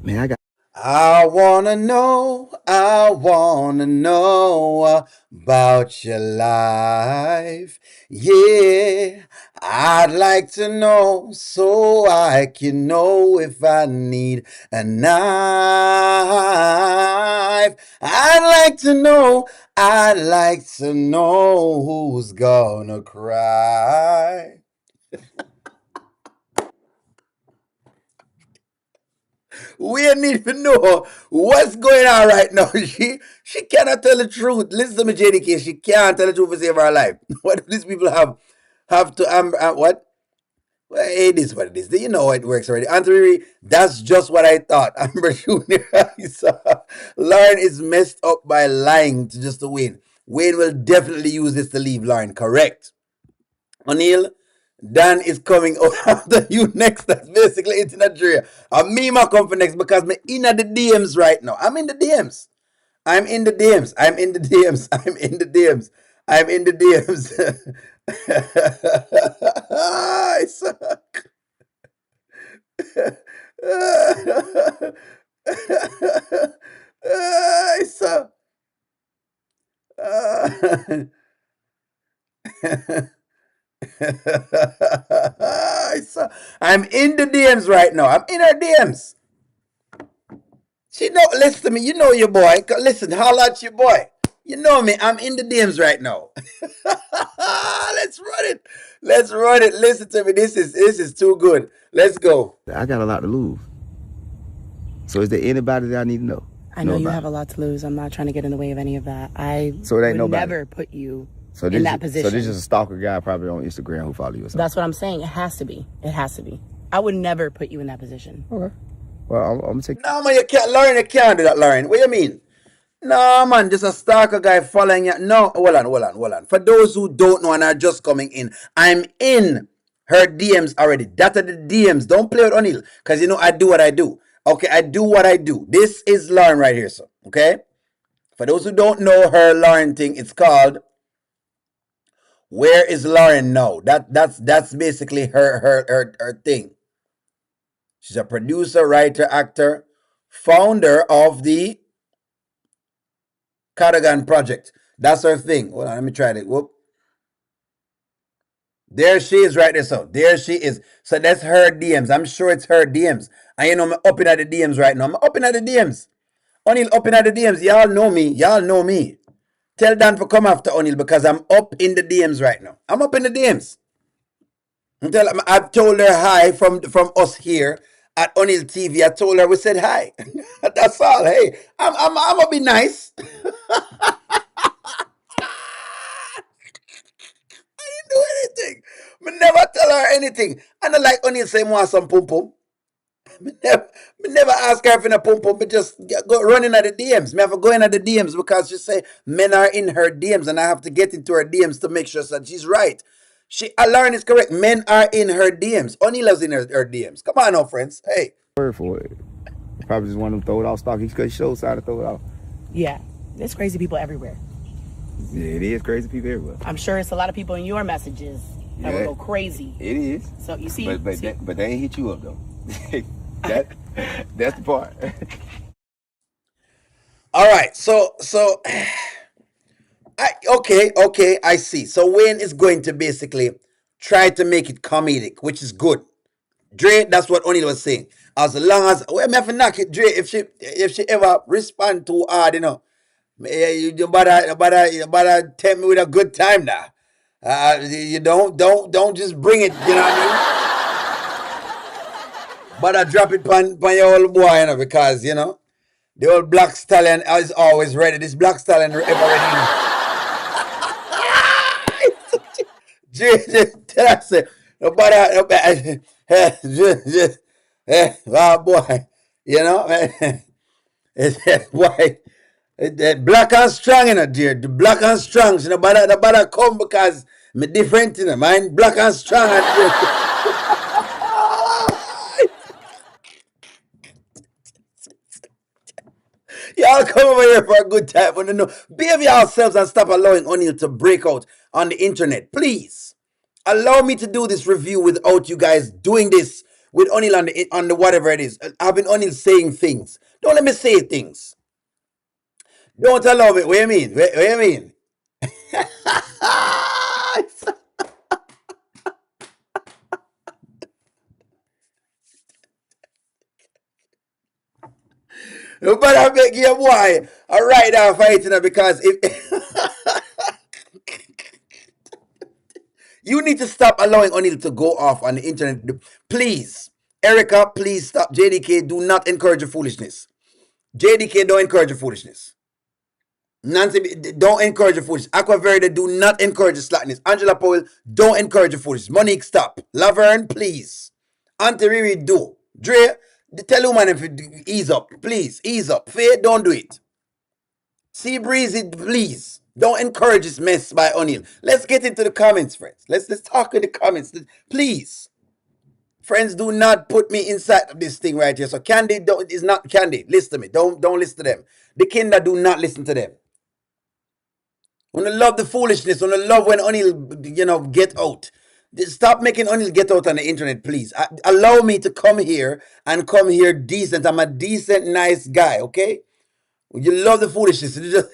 man, I wanna know about your life. Yeah, I'd like to know so I can know if I need a knife. I'd like to know who's gonna cry. We need to know what's going on right now. She cannot tell the truth. Listen to me, JDK. She can't tell the truth to save her life. What do these people have to what? Well, it is what it is. You know how it works already. Anthony, that's just what I thought. Amber Jr. Lauren is messed up by lying to win. Wayne will definitely use this to leave Lauren. Correct. O'Neill, Dan is coming out after you next. That's basically it in Nigeria. And me ma come for next because me in the DMs right now. I'm in the DMs. I'm in the DMs. I'm in the DMs. I'm in the DMs. I'm in the DMs. I suck. I suck. I suck. I'm in the DMs right now. I'm in her DMs. She know. Listen to me. You know your boy. Listen, holla at your boy. You know me. I'm in the DMs right now. Let's run it. Let's run it. Listen to me. This is too good. Let's go. I got a lot to lose. So is there anybody that I need to know? I know you have a lot to lose. I'm not trying to get in the way of any of that. I would never put you in that position. So this is a stalker guy probably on Instagram who follow you or something. That's what I'm saying. It has to be. It has to be. I would never put you in that position. Okay. Well, I'm gonna take. No, man, you can't, Lauren. You can't do that, Lauren. What do you mean? No, man, just a stalker guy following you. No, hold on. For those who don't know and are just coming in, I'm in her DMs already. That are the DMs. Don't play with O'Neal, because you know I do what I do. Okay, I do what I do. This is Lauren right here, so okay. For those who don't know her Lauren thing, it's called "Where is Lauren Now?" That's basically her thing. She's a producer, writer, actor, founder of the Cardigan Project. That's her thing. Hold on, let me try it. Whoop. There she is right there. So there she is. So that's her DMs. I'm sure it's her DMs. And you know, I'm up in at the DMs right now. I'm up in at the DMs. O'Neal up in at the DMs. Y'all know me. Y'all know me. Tell Dan to come after O'Neal because I'm up in the DMs right now. I'm up in the DMs. I've told her hi from us here at O'Neal TV. I told her we said hi. That's all. Hey, I'm gonna be nice. Do anything. Me never tell her anything. I don't like O'Neal say want some pum pum. Me never ask her for a pum pum. Me just go running at the DMs. Me have to go in at the DMs because she say men are in her DMs and I have to get into her DMs to make sure that she's right. Lauren is correct. Men are in her DMs. O'Neal is in her DMs. Come on now, friends. Hey. Word for it. Probably just want him to throw it off stock. He shows how to throw it off. Yeah, there's crazy people everywhere. Yeah, it is crazy people everywhere. I'm sure it's a lot of people in your messages that will go crazy. It is. So you see, but they ain't hit you up though. That's the part. All right, so okay, I see. So Wayne is going to basically try to make it comedic, which is good. Dre, that's what O'Neal was saying. As long as we have to knock it, Dre, if she ever respond too hard, you know, you better tempt me with a good time now. You don't just bring it, you know what I mean? But I drop it on your old boy, you know, because you know the old black stallion is always ready. This black stallion ever ready. Tell us, nobody, oh boy, you know, boy. Black and strong, you know, dear. The black and strong. So nobody come because me different, you know, man. Black and strong. Y'all come over here for a good time. But no, behave yourselves and stop allowing O'Neal to break out on the internet. Please. Allow me to do this review without you guys doing this with O'Neal on the whatever it is. I've been O'Neal saying things. Don't let me say things. Don't allow me. What do you mean? What do you mean? You better make your boy a right now fighting because if you need to stop allowing O'Neal to go off on the internet. Please. Erica, please stop. JDK, do not encourage your foolishness. JDK, don't encourage your foolishness. Nancy, don't encourage your foolishness. Aquaverde, do not encourage your slackness. Angela Powell, don't encourage your foolishness. Monique, stop. Laverne, please. Auntie Riri, do. Dre, tell woman if you ease up. Please, ease up. Faye, don't do it. Sea Breezy, please. Don't encourage this mess by O'Neal. Let's get into the comments, friends. Let's talk in the comments. Please. Friends, do not put me inside of this thing right here. So Candy is not Candy. Listen to me. Don't listen to them. The kinder do not listen to them. When I love the foolishness, when I love when Anil, get out. Stop making Anil get out on the internet, please. Allow me to come here and come here decent. I'm a decent, nice guy, okay? You love the foolishness. You just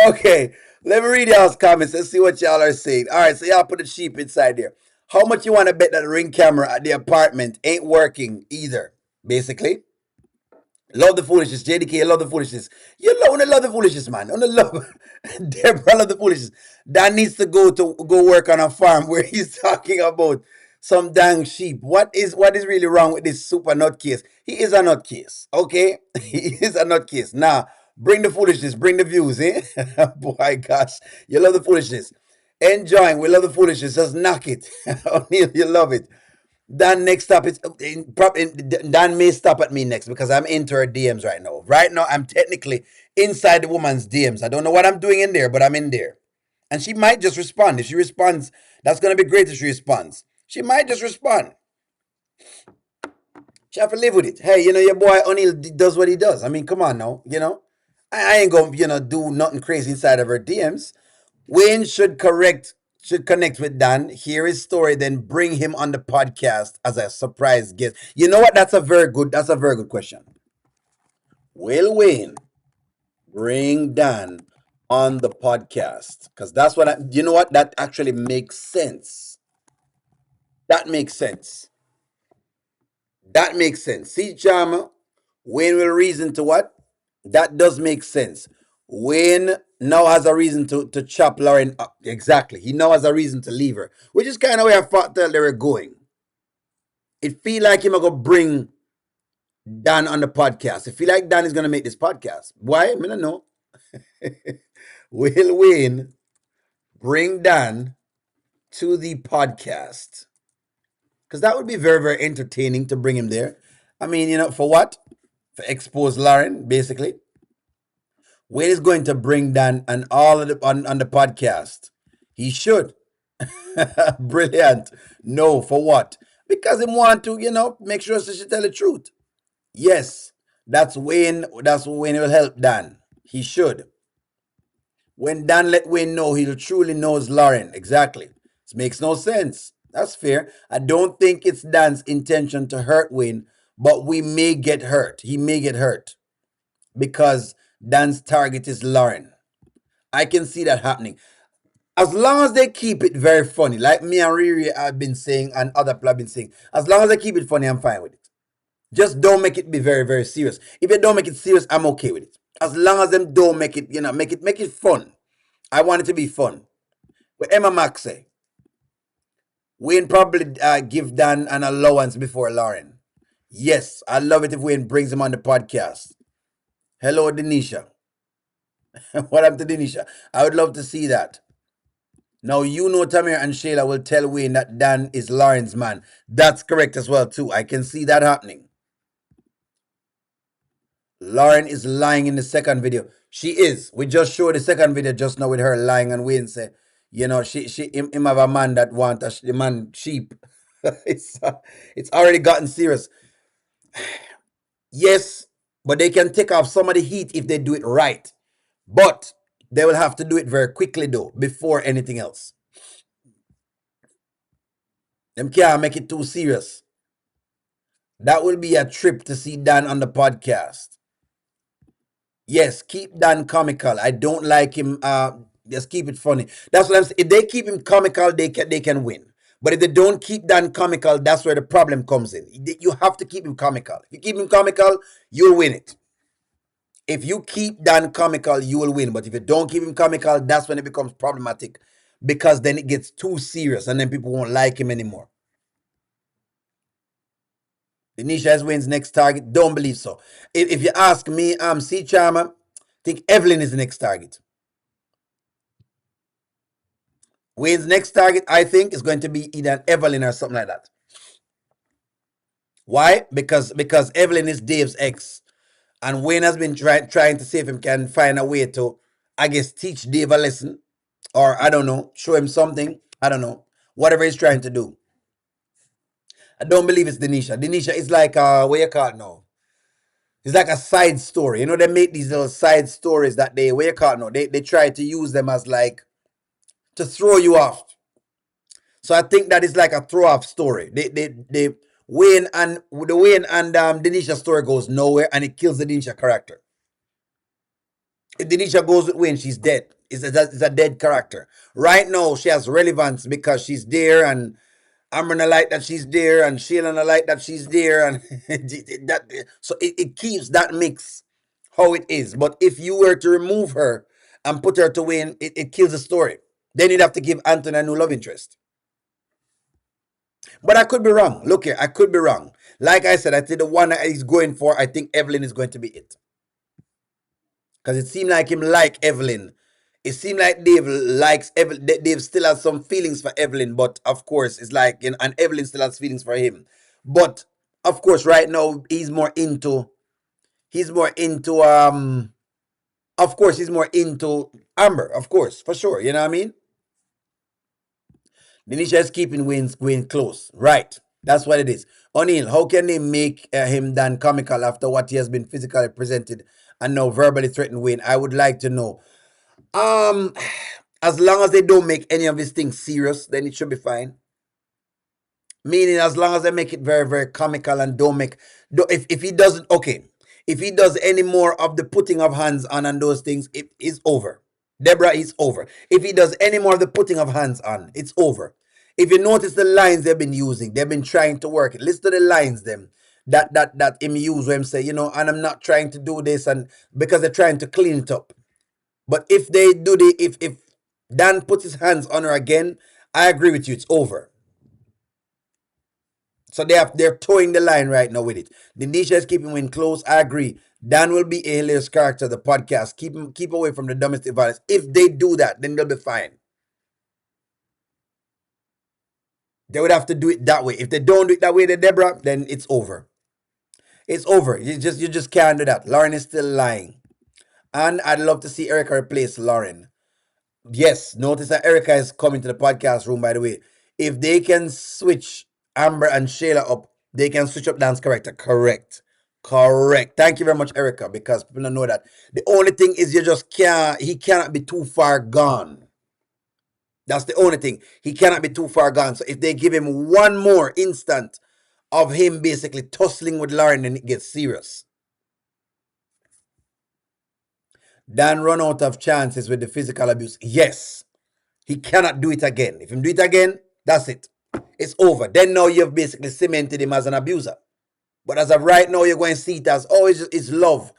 okay, let me read y'all's comments and see what y'all are saying. All right, so y'all put a sheep inside there. How much you want to bet that ring camera at the apartment ain't working either? Basically, love the foolishness. JDK, love the foolishness. Love the foolishness, man. Love Deborah, love the foolishness. Dan needs to go work on a farm where he's talking about some dang sheep. What is really wrong with this super nutcase? He is a nutcase, okay? He is a nutcase. Now, bring the foolishness, bring the views, eh? Boy, gosh, you love the foolishness. Enjoying, we love the foolishness. Just knock it. O'Neil, you love it. Dan next stop is Dan may stop at me next because I'm into her DMs right now. Right now, I'm technically inside the woman's DMs. I don't know what I'm doing in there, but I'm in there. And she might just respond. If she responds, that's gonna be great if she responds. She might just respond. She have to live with it. Hey, your boy O'Neil does what he does. I mean, come on now, I ain't gonna, do nothing crazy inside of her DMs. Wayne should connect with Dan, hear his story, then bring him on the podcast as a surprise guest. You know what? That's a very good question. Will Wayne bring Dan on the podcast? Because that's you know what? That actually makes sense. That makes sense. That makes sense. See, Chama, Wayne will reason to what? That does make sense. Wayne now has a reason to chop Lauren up. Exactly. He now has a reason to leave her, which is kind of where I thought that they were going. It feel like him going to bring Dan on the podcast. It feel like Dan is going to make this podcast. Why? I don't know. Will Wayne bring Dan to the podcast? Because that would be very, very entertaining to bring him there. I mean, for what? For expose Lauren, basically. Wayne is going to bring Dan and all of on the podcast. He should. Brilliant. No, for what? Because he want to, make sure she tell the truth. Yes, that's Wayne. That's Wayne will help Dan. He should. When Dan let Wayne know, he truly knows Lauren. Exactly. This makes no sense. That's fair. I don't think it's Dan's intention to hurt Wayne, but we may get hurt. He may get hurt because Dan's target is Lauren. I can see that happening. As long as they keep it very funny, like me and Riri have been saying and other people have been saying, as long as they keep it funny, I'm fine with it. Just don't make it be very, very serious. If they don't make it serious, I'm okay with it. As long as them don't make it, make it fun. I want it to be fun. What Emma Max say, Wayne probably give Dan an allowance before Lauren. Yes, I love it if Wayne brings him on the podcast. Hello, Denisha. What happened to Denisha? I would love to see that. Now, Tamir and Shayla will tell Wayne that Dan is Lauren's man. That's correct as well, too. I can see that happening. Lauren is lying in the second video. She is. We just showed the second video just now with her lying, and Wayne say, him have a man that want the man sheep. It's already gotten serious. Yes, but they can take off some of the heat if they do it right. But they will have to do it very quickly, though, before anything else. Them can't make it too serious. That will be a trip to see Dan on the podcast. Yes, keep Dan comical. I don't like him. Just keep it funny. That's what I'm saying. If they keep him comical, they can win. But if they don't keep Dan comical, that's where the problem comes in. You have to keep him comical. If you keep him comical, you'll win it. If you keep Dan comical, you will win. But if you don't keep him comical, that's when it becomes problematic. Because then it gets too serious and then people won't like him anymore. Denisha is Wayne's next target. Don't believe so. If you ask me, C Charmer, I think Evelyn is the next target. Wayne's next target, I think, is going to be either Evelyn or something like that. Why? Because Evelyn is Dave's ex. And Wayne has been trying to see if he can find a way to, I guess, teach Dave a lesson, or I don't know, show him something. I don't know, whatever he's trying to do. I don't believe it's Denisha. Denisha is like what you call it now? It's like a side story. You know, they make these little side stories that they, what you call it now? They try to use them as like to throw you off. So I think that is like a throw off story. They Wayne and the Wayne and Denisha story goes nowhere, and it kills the Denisha character. If Denisha goes with Wayne, she's dead. It's a dead character. Right now, she has relevance because she's there, and Amber not like that she's there, and Sheila not like that she's there, and so it keeps that mix how it is. But if you were to remove her and put her to Wayne, it kills the story. Then you'd have to give Anthony a new love interest. But I could be wrong. Look here, I could be wrong. Like I said, I think the one that he's going for, I think Evelyn is going to be it. Because it seemed like him like Evelyn. It seemed like Dave likes Evelyn. Dave still has some feelings for Evelyn, but of course, it's like, you know, and Evelyn still has feelings for him. But of course, right now he's more into of course he's more into Amber, of course, for sure. You know what I mean? Denisha is keeping Wayne close. Right. That's what it is. O'Neill, how can they make him then comical after what he has been physically presented and now verbally threatened Wayne? I would like to know. As long as they don't make any of these things serious, then it should be fine. Meaning, as long as they make it very, very comical and don't make, if he doesn't, okay, if he does any more of the putting of hands on and those things, it is over. Deborah, it's over. If he does any more of the putting of hands on, it's over. If you notice the lines they've been using, they've been trying to work it. Listen to the lines them that him use where him say, you know, and I'm not trying to do this, and because they're trying to clean it up. But if they do if Dan puts his hands on her again, I agree with you, it's over. So they're towing the line right now with it. Denisha is keeping Wayne close. I agree. Dan will be a hilarious character of the podcast. Keep away from the domestic violence. If they do that, then they'll be fine. They would have to do it that way. If they don't do it that way, to Deborah, then it's over. It's over. You just can't do that. Lauren is still lying. And I'd love to see Erica replace Lauren. Yes, notice that Erica is coming to the podcast room, by the way. If they can switch Amber and Shayla up, they can switch up Dan's character. Correct. Thank you very much, Erica, because people don't know that. The only thing is he cannot be too far gone. That's the only thing. He cannot be too far gone. So if they give him one more instant of him basically tussling with Lauren, then it gets serious. Dan run out of chances with the physical abuse. Yes. He cannot do it again. If he do it again, that's it. It's over. Then now you've basically cemented him as an abuser. But as of right now, you're going to see it as, oh, it's love.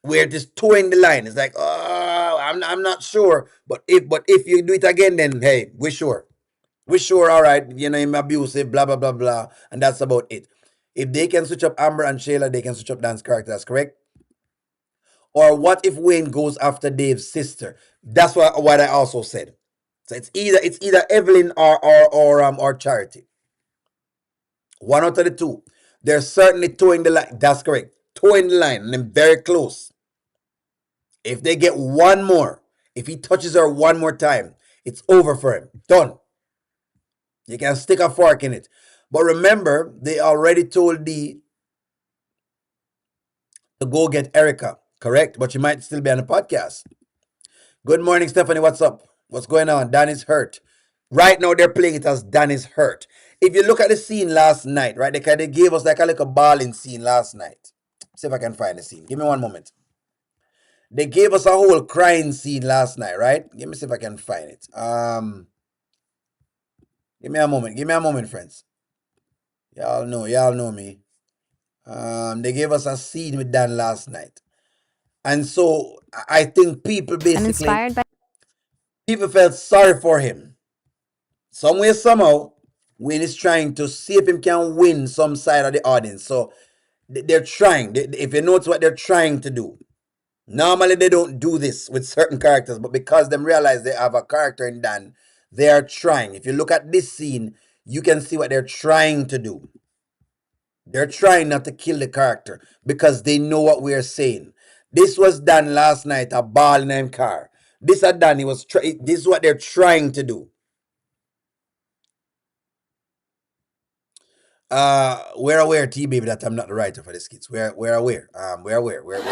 We're just towing the line. It's like, oh, I'm not sure. But if you do it again, then hey, we're sure. We're sure, all right, you know, him abusive, blah, blah, blah, blah. And that's about it. If they can switch up Amber and Shayla, they can switch up Dan's character. That's correct. Or what if Wayne goes after Dave's sister? That's what I also said. So it's either Evelyn or Charity. One out of the two. They're certainly towing the line. That's correct. Towing the line, and then very close. If they get one more, if he touches her one more time, it's over for him. Done. You can stick a fork in it. But remember, they already told Dee to go get Erica. Correct? But you might still be on the podcast. Good morning, Stephanie. What's up? What's going on? Dan is hurt. Right now, they're playing it as Dan is hurt. If you look at the scene last night, right, they gave us like a little balling scene last night. See if I can find the scene. Give me one moment. They gave us a whole crying scene last night, right? Let me see if I can find it. Give me a moment. Give me a moment, friends. Y'all know me. They gave us a scene with Dan last night. And so I think people basically people felt sorry for him. Some way, somehow, Wayne is trying to see if he can win some side of the audience. So they're trying. If you notice what they're trying to do. Normally, they don't do this with certain characters, but because they realize they have a character in Dan, they are trying. If you look at this scene, you can see what they're trying to do. They're trying not to kill the character because they know what we're saying. This was done last night, a ball named car. This had done, this is what they're trying to do. We're aware, T baby, that I'm not the writer for the skits. We're aware. We're aware. We're aware.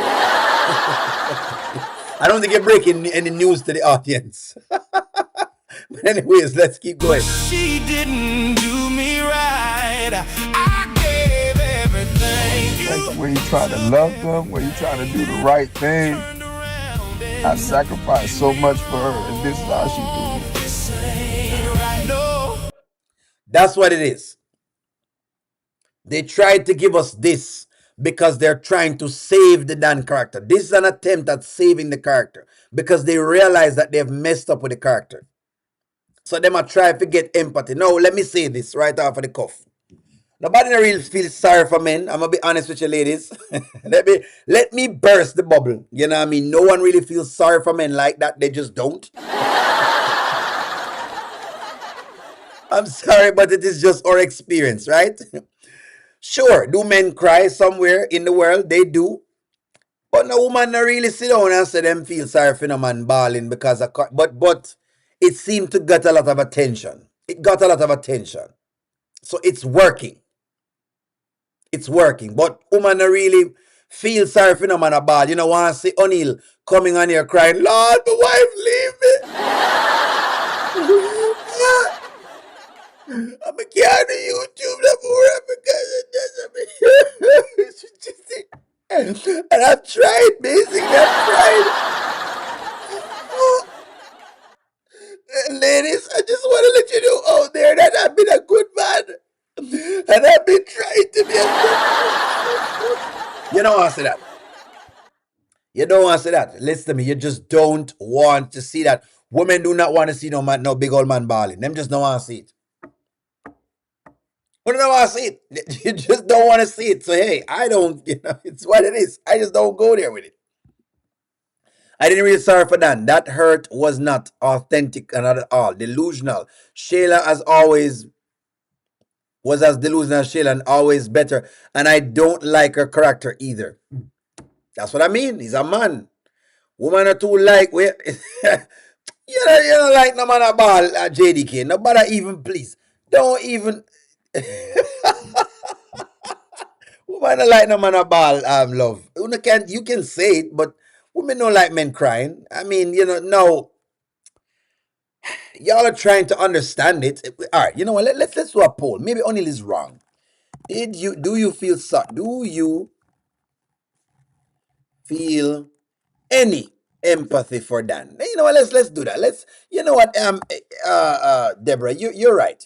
I don't think you're breaking any news to the audience. But anyways, let's keep going. She didn't do me right. I gave everything. When you try to love them, when you try to do the right thing, I sacrificed so much for her, and this is how she do it. That's what it is. They tried to give us this because they're trying to save the Dan character. This is an attempt at saving the character because they realize that they've messed up with the character. So they might try to get empathy. Now, let me say this right off of the cuff. Nobody really feels sorry for men. I'm gonna be honest with you, ladies. let me burst the bubble. You know what I mean? No one really feels sorry for men like that. They just don't. I'm sorry, but it is just our experience, right? Sure, do men cry somewhere in the world? They do. But no woman not really sit down and say them feel sorry for no man bawling because of, but it seemed to get a lot of attention. It got a lot of attention. So it's working. It's working. But woman not really feel sorry for no man a ball. You know, want to see O'Neal coming on here crying, Lord, my wife leave me. I'm a kid on YouTube and I've tried, basically. I've tried. Ladies, I just want to let you know out there that I've been a good man. And I've been trying to be a good man. You don't want to say that. You don't want to see that. Listen to me. You just don't want to see that. Women do not want to see no man, no big old man balling. Them just don't want to see it. We don't want to see it. You just don't want to see it. So hey, I don't. You know, it's what it is. I just don't go there with it. I didn't really sorry for that. That hurt was not authentic and not at all delusional. Shayla, as always, was as delusional as Shayla and always better. And I don't like her character either. That's what I mean. He's a man. Woman are too like you don't like no man a ball at JDK. Nobody even please. Don't even woman don't like no man a ball love. You can say it, but women don't like men crying. I mean, you know, no. Y'all are trying to understand it. All right, you know what? Let's do a poll. Maybe O'Neal is wrong. Do you feel any empathy for Dan? You know what? Let's do that. You know what? Deborah, you're right.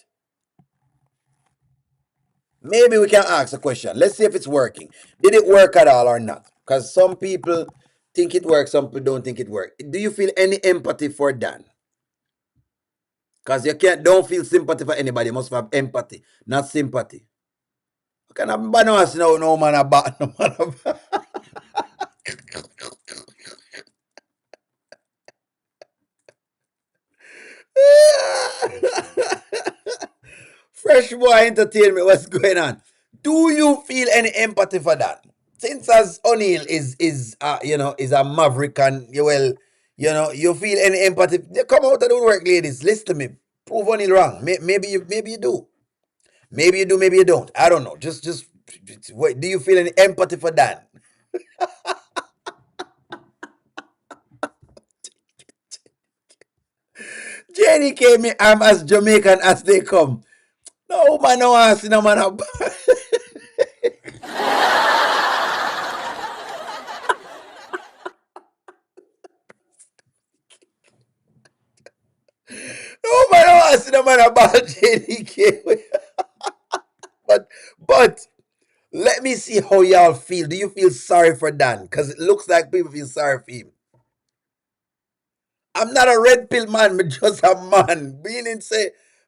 Maybe we can ask a question. Let's see if it's working. Did it work at all or not? Because some people think it works, some people don't think it works. Do you feel any empathy for Dan? Because you don't feel sympathy for anybody. You must have empathy, not sympathy. Can I no man about no man about. Fresh boy entertainment, what's going on? Do you feel any empathy for that? Since as O'Neal is a maverick and you feel any empathy? Come out of the work, ladies. Listen to me. Prove O'Neal wrong. Maybe you do. Maybe you do, maybe you don't. I don't know. Just wait. Do you feel any empathy for Dan? Jenny came in, I'm as Jamaican as they come. No man, no answer, no man. No man, no answer, no man about Jenny came. But let me see how y'all feel. Do you feel sorry for Dan? Because it looks like people feel sorry for him. I'm not a red pill man, but just a man.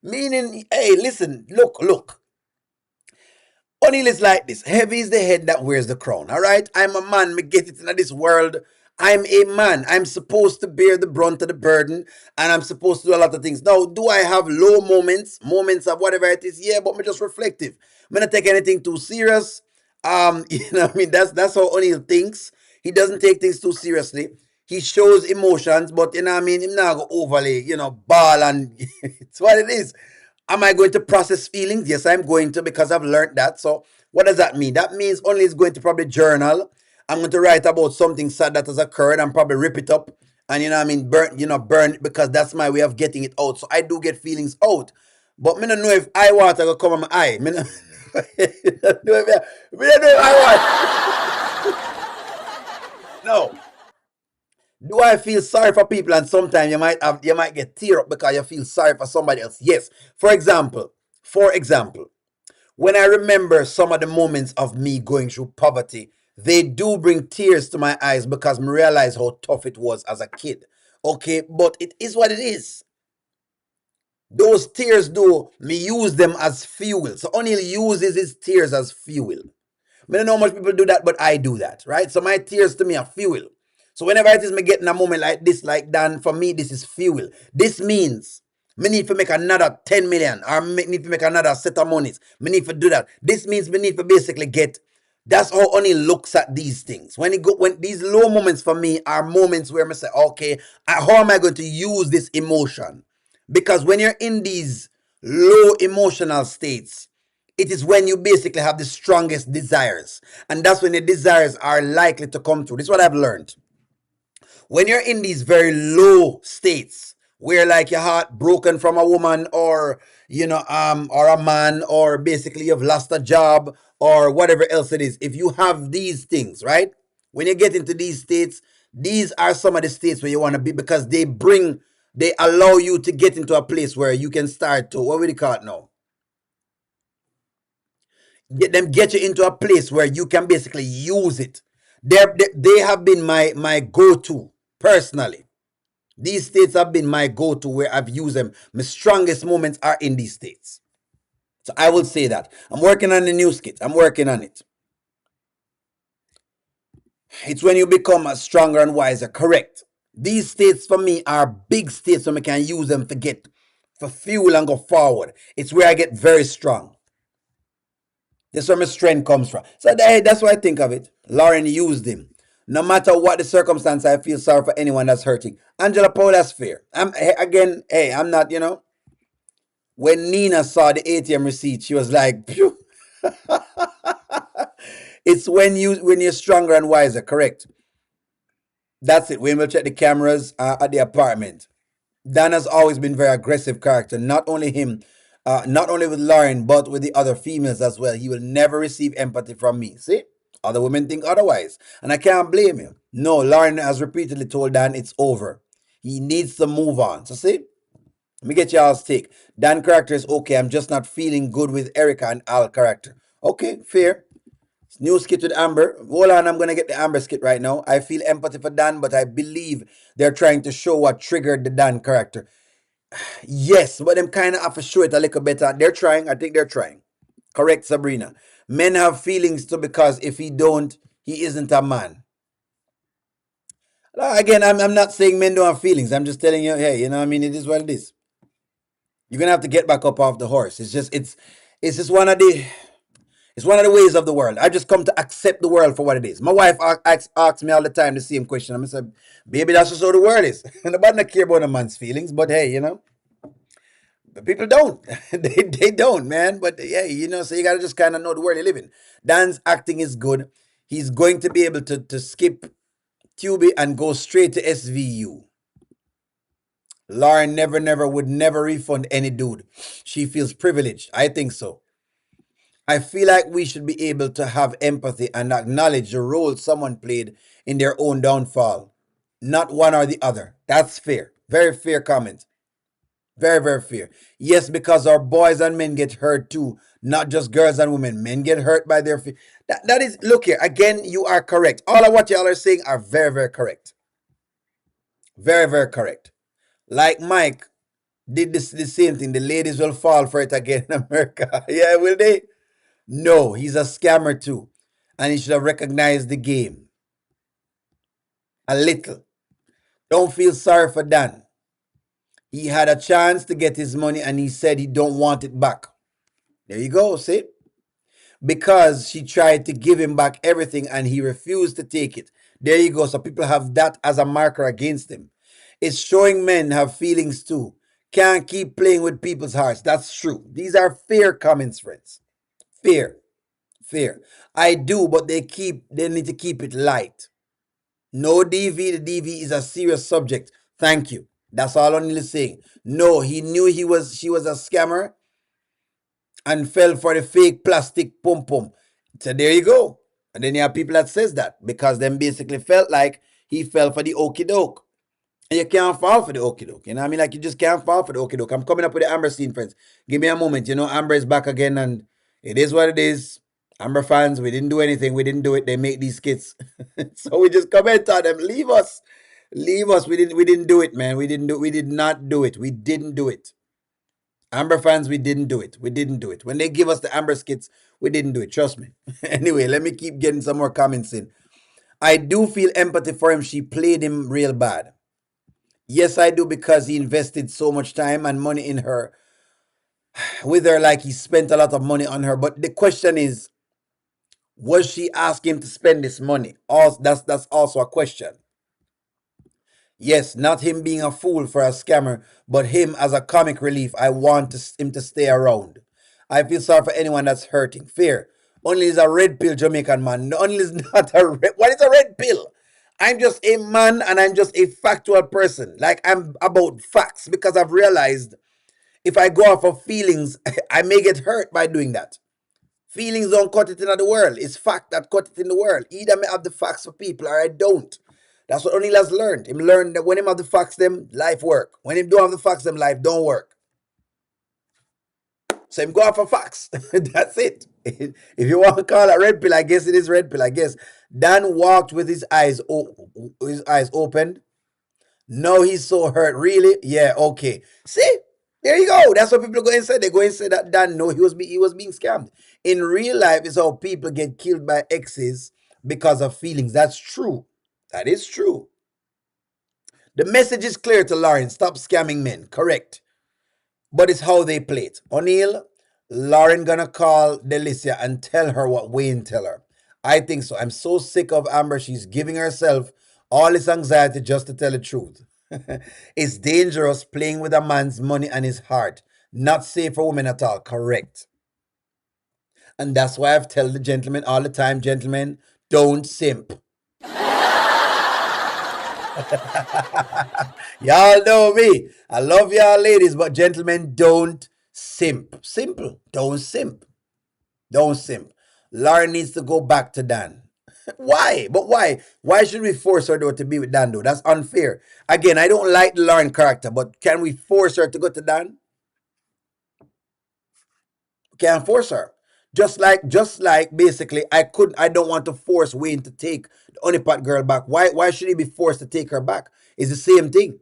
Meaning, hey, listen, look. O'Neal is like this. Heavy is the head that wears the crown. All right, I'm a man. Me get it in this world. I'm a man. I'm supposed to bear the brunt of the burden, and I'm supposed to do a lot of things. Now, do I have low moments, moments of whatever it is? Yeah, but I'm just reflective. I'm not take anything too serious. You know what I mean? That's how O'Neill thinks. He doesn't take things too seriously. He shows emotions, but you know what I mean? Him not go overly, ball and it's what it is. Am I going to process feelings? Yes, I'm going to because I've learned that. So what does that mean? That means only is going to probably journal. I'm going to write about something sad that has occurred and probably rip it up and you know what I mean burn it because that's my way of getting it out. So I do get feelings out. But me don't know if eye water will come on my eye. Me don't know if I want. No. Do I feel sorry for people? And sometimes you might get tear up because you feel sorry for somebody else. Yes. For example, when I remember some of the moments of me going through poverty, they do bring tears to my eyes because I realize how tough it was as a kid. Okay, but it is what it is. Those tears do me use them as fuel. So O'Neill uses his tears as fuel. I don't know how much people do that, but I do that, right? So my tears to me are fuel. So whenever it is me getting a moment like this, like Dan, for me, this is fuel. This means me need to make another 10 million or me need to make another set of monies. Me need to do that. This means me need to basically get. That's how O'Neill looks at these things. When these low moments for me are moments where I say, okay, how am I going to use this emotion? Because when you're in these low emotional states, it is when you basically have the strongest desires. And that's when your desires are likely to come through. This is what I've learned. When you're in these very low states, where like your heart broken from a woman or a man, or basically you've lost a job or whatever else it is, if you have these things, right? When you get into these states, these are some of the states where you want to be because they allow you to get into a place where you can start to, what would you call it now? Get you into a place where you can basically use it. They have been my go-to personally. These states have been my go-to where I've used them. My strongest moments are in these states. So I will say that. I'm working on the new skit. I'm working on it. It's when you become a stronger and wiser. Correct. These states for me are big states so I can use them for fuel and go forward. It's where I get very strong. That's where my strength comes from. So that's what I think of it. Lauren used him. No matter what the circumstance, I feel sorry for anyone that's hurting. Angela Paul, that's fair. I'm not, When Nina saw the ATM receipt, she was like, phew. It's when you're stronger and wiser, correct? That's it. When we'll check the cameras at the apartment. Dan has always been very aggressive character. Not only him, not only with Lauren, but with the other females as well. He will never receive empathy from me. See? Other women think otherwise. And I can't blame him. No, Lauren has repeatedly told Dan it's over. He needs to move on. So see? Let me get y'all's take. Dan character is okay. I'm just not feeling good with Erica and Al character. Okay, fair. New skit with Amber. Hold on, I'm gonna get the Amber skit right now. I feel empathy for Dan, but I believe they're trying to show what triggered the Dan character. Yes, but them kind of have to show it a little better. They're trying. I think they're trying. Correct, Sabrina. Men have feelings too because if he don't, he isn't a man. Again, I'm not saying men don't have feelings. I'm just telling you, hey, it is what it is. You're gonna have to get back up off the horse. It's just one of the ways of the world. I just come to accept the world for what it is. My wife asks me all the time the same question. I'm say, baby, that's just how the world is. Nobody not care about a man's feelings, but hey, but people don't. they don't, man. But yeah, so you gotta just kind of know the world you live in. Dan's acting is good. He's going to be able to skip Tubi and go straight to SVU. Lauren never would never refund any dude. She feels privileged. I think so. I feel like we should be able to have empathy and acknowledge the role someone played in their own downfall, not one or the other. That's fair. Very fair comment. Very, very fair. Yes, because our boys and men get hurt too, not just girls and women. Men get hurt by their that is, look here, again, you are correct. All of what y'all are saying are very, very correct. Very, very correct. Like Mike did the same thing. The ladies will fall for it again in America. Yeah, will they? No, he's a scammer too. And he should have recognized the game. A little. Don't feel sorry for Dan. He had a chance to get his money and he said he don't want it back. There you go, see? Because she tried to give him back everything and he refused to take it. There you go. So people have that as a marker against him. It's showing men have feelings too. Can't keep playing with people's hearts. That's true. These are fair comments, friends. Fair. Fair. I do, but they need to keep it light. No DV. The DV is a serious subject. Thank you. That's all I'm saying. No, he knew she was a scammer and fell for the fake plastic pum pum. So there you go. And then you have people that says that because them basically felt like he fell for the okie doke. And you can't fall for the okie doke. You know what I mean? Like you just can't fall for the okie doke. I'm coming up with the Amber scene, friends. Give me a moment. You know, Amber is back again and it is what it is. Amber fans, we didn't do anything. We didn't do it. They make these skits. So we just comment on them. Leave us. Leave us. We didn't do it, man. We did not do it. We didn't do it. Amber fans, we didn't do it. We didn't do it. When they give us the Amber skits, we didn't do it. Trust me. Anyway, let me keep getting some more comments in. I do feel empathy for him. She played him real bad. Yes, I do, because he invested so much time and money in her, with her, like he spent a lot of money on her. But the question is, was she asking him to spend this money? Also, that's also a question. Yes, not him being a fool for a scammer, but him as a comic relief. I want him to stay around. I feel sorry for anyone that's hurting. Fair. Only is a red pill Jamaican man. Only is not a red. What is a red pill? I'm just a man and I'm just a factual person. Like I'm about facts because I've realized if I go off of feelings, I may get hurt by doing that. Feelings don't cut it in the world. It's fact that cut it in the world. Either I have the facts for people or I don't. That's what O'Neill has learned. Him learned that when him have the facts, them life work. When him don't have the facts, them life don't work. So him go off for facts. That's it. If you want to call it red pill, I guess it is red pill. I guess Dan walked with his eyes opened. No, he's so hurt. Really? Yeah. Okay. See, there you go. That's what people go and say. They go and say that Dan, no, he was being scammed. In real life, it's how people get killed by exes because of feelings. That's true. That is true. The message is clear to Lauren. Stop scamming men. Correct. But it's how they play it. O'Neill, Lauren gonna call Delicia and tell her what Wayne tell her. I think so. I'm so sick of Amber. She's giving herself all this anxiety just to tell the truth. It's dangerous playing with a man's money and his heart. Not safe for women at all. Correct. And that's why I've tell the gentlemen all the time, gentlemen, don't simp. Y'all know me. I love y'all ladies, but gentlemen, don't simp. Simple. Don't simp. Don't simp. Lauren needs to go back to Dan. Why? But why? Why should we force her though to be with Dan though? That's unfair. Again, I don't like the Lauren character, but can we force her to go to Dan? Can't force her. Just like basically I don't want to force Wayne to take the honeypot girl back. Why should he be forced to take her back? It's the same thing.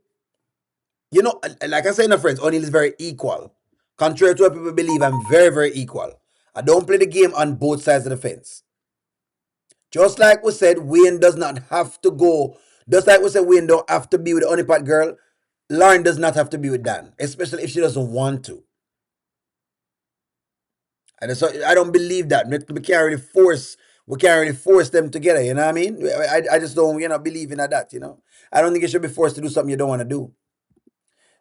You know, like I said, no friends, O'Neill is very equal. Contrary to what people believe, I'm very, very equal. I don't play the game on both sides of the fence. Just like we said, Wayne does not have to go. Just like we said, Wayne don't have to be with the honeypot girl. Lauren does not have to be with Dan, especially if she doesn't want to. And so I don't believe that. We can't really force them together, you know what I mean? I just don't, believe in that, I don't think you should be forced to do something you don't want to do.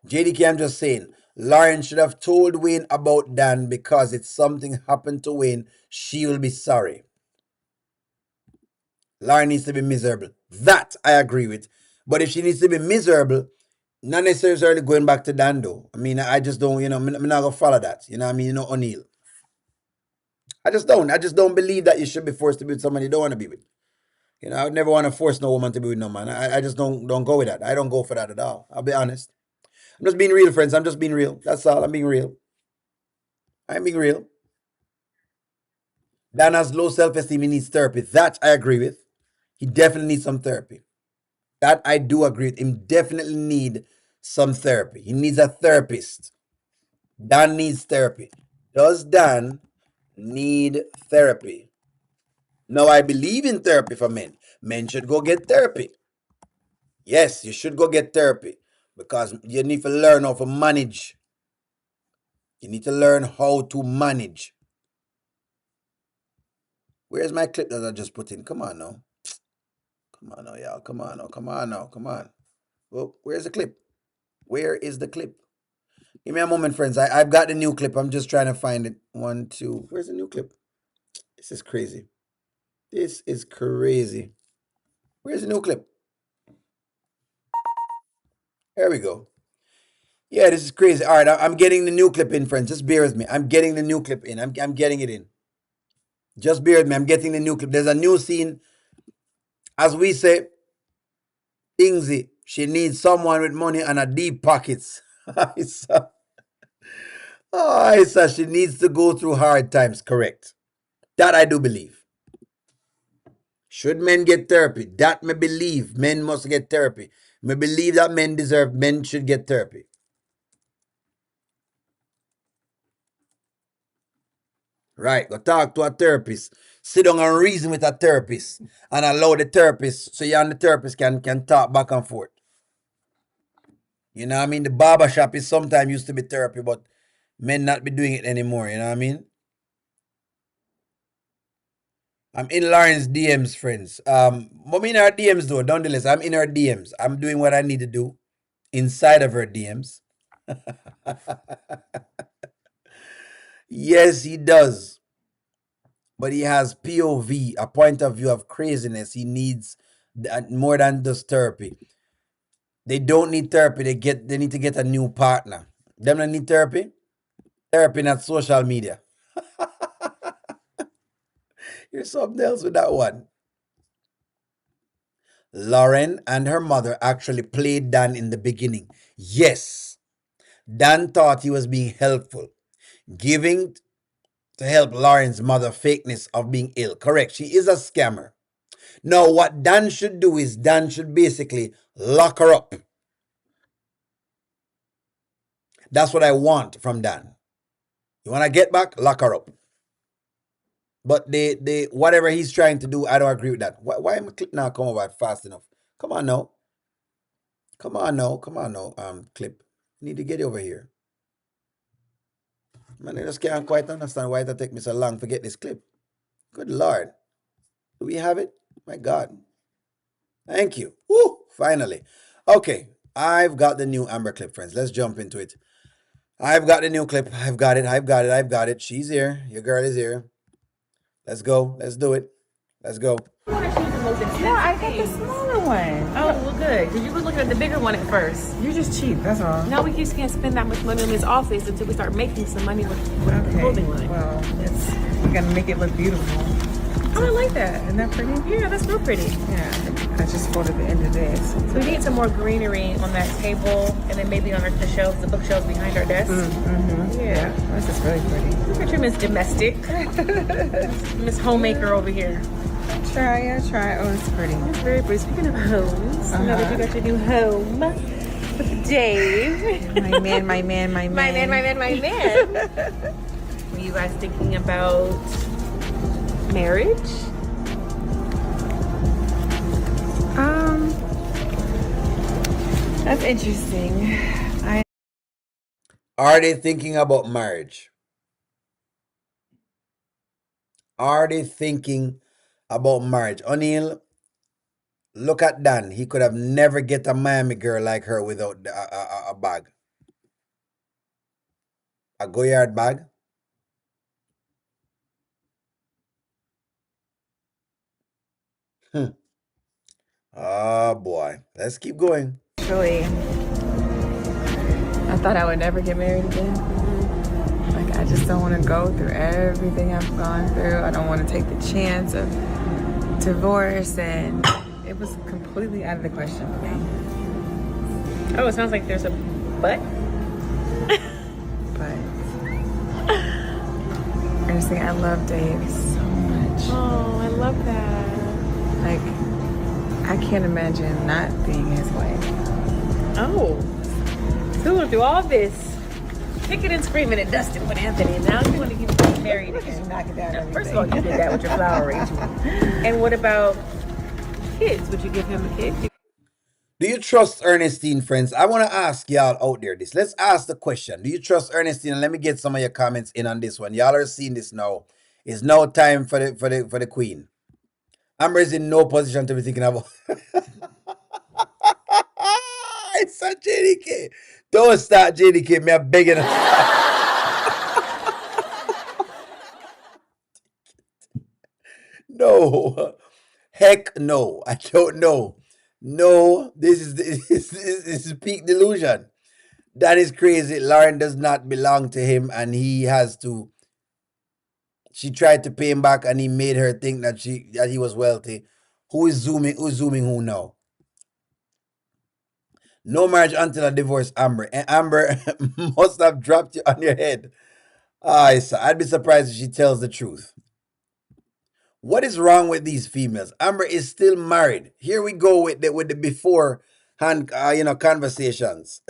JDK, I'm just saying, Lauren should have told Wayne about Dan because if something happened to Wayne, she will be sorry. Lauren needs to be miserable. That I agree with. But if she needs to be miserable, not necessarily going back to Dan though. I mean, I just don't, I'm not going to follow that. You know what I mean? O'Neill. I just don't believe that you should be forced to be with someone you don't want to be with. I would never want to force no woman to be with no man. I just don't go with that. I don't go for that at all. I'll be honest. I'm just being real, friends. I'm just being real. That's all. I'm being real. I'm being real. Dan has low self-esteem. He needs therapy. That I agree with. He definitely needs some therapy. That I do agree with. Him definitely need some therapy. He needs a therapist. Dan needs therapy. Does Dan need therapy? Now, I believe in therapy for men. Men should go get therapy. Yes, you should go get therapy because you need to learn how to manage. You need to learn how to manage. Where's my clip that I just put in? Come on now. Come on now, y'all. Come on now. Come on now. Come on. Well, where's the clip? Where is the clip? Give me a moment, friends. I've got the new clip. I'm just trying to find it. 1, 2. Where's the new clip? This is crazy. This is crazy. Where's the new clip? There we go. Yeah, this is crazy. All right, I'm getting the new clip in, friends. Just bear with me. I'm getting the new clip in. I'm getting it in. Just bear with me. I'm getting the new clip. There's a new scene. As we say, Ingsy, she needs someone with money and a deep pockets. Isa, she needs to go through hard times. Correct. That I do believe. Should men get therapy? That me believe. Men must get therapy. Me believe that men should get therapy. Right, go talk to a therapist. Sit down and reason with a therapist and allow the therapist so you and the therapist can talk back and forth. You know what I mean? The barber shop is sometimes used to be therapy, but men not be doing it anymore. You know what I mean? I'm in Lauren's DMs, friends. I'm in her DMs though, nonetheless. I'm in her DMs. I'm doing what I need to do inside of her DMs. Yes, he does. But he has POV, a point of view of craziness. He needs more than just therapy. They don't need therapy. They need to get a new partner. Them don't need therapy. Therapy, not social media. Here's something else with that one. Lauren and her mother actually played Dan in the beginning. Yes, Dan thought he was being helpful, giving to help Lauren's mother fakeness of being ill. Correct. She is a scammer. Now, what Dan should do is Dan should basically lock her up. That's what I want from Dan. You want to get back? Lock her up. But they whatever he's trying to do, I don't agree with that. Why am I clip now come over fast enough? Come on now. Come on now. Come on now. Clip. Need to get over here. Man, I just can't quite understand why it take me so long to get this clip. Good Lord. Do we have it? My God. Thank you. Woo! Finally. Okay. I've got the new Amber clip, friends. Let's jump into it. I've got the new clip. I've got it. She's here. Your girl is here. Let's go. Let's do it. Let's go. No, I got the smaller one. Oh, well, good. Because you were looking at the bigger one at first. You're just cheap, that's all. No, we just can't spend that much money on this office until we start making some money with the clothing line. Well, we gotta make it look beautiful. Oh, I like that. Isn't that pretty? Yeah, that's real pretty. Yeah, I just thought at the end of this. So we need some more greenery on that table and then maybe on the shelves, the bookshelves behind our desk. Yeah. This is really pretty. Look at you, Miss Domestic. Miss Homemaker over here. I try. Oh, it's pretty. It's very pretty. Speaking of homes, now that you got your new home with Dave. My man. My man. Were you guys thinking about marriage? That's interesting. Are they thinking about marriage? Are they thinking about marriage? O'Neill, look at Dan. He could have never get a Miami girl like her without a bag. A Goyard bag. Oh boy. Let's keep going. Actually, I thought I would never get married again. Like, I just don't want to go through everything I've gone through. I don't want to take the chance of divorce, and it was completely out of the question for me. Oh, it sounds like there's a but. But honestly, I love Dave so much. Oh, I love that. Like, I can't imagine not being his wife. Oh, so we went through all this kicking and screaming and dusting with Anthony, and now you want to get married again. Knock it down. Now, first of all, you did that with your flower arrangement. And what about kids? Would you give him a kid? Do you trust Ernestine, friends? I want to ask y'all out there this. Let's ask the question. Do you trust Ernestine? And let me get some of your comments in on this one. Y'all are seeing this now. It's now time for the queen. Amber is in no position to be thinking about. It's a JDK. Don't start JDK. Me, I'm begging. No. Heck no. I don't know. No, this is peak delusion. That is crazy. Lauren does not belong to him, and he has to. She tried to pay him back, and he made her think that he was wealthy. Who is zooming? Who's zooming? Who now? No marriage until a divorce, Amber. And Amber must have dropped you on your head. I'd be surprised if she tells the truth. What is wrong with these females? Amber is still married. Here we go with the beforehand, conversations.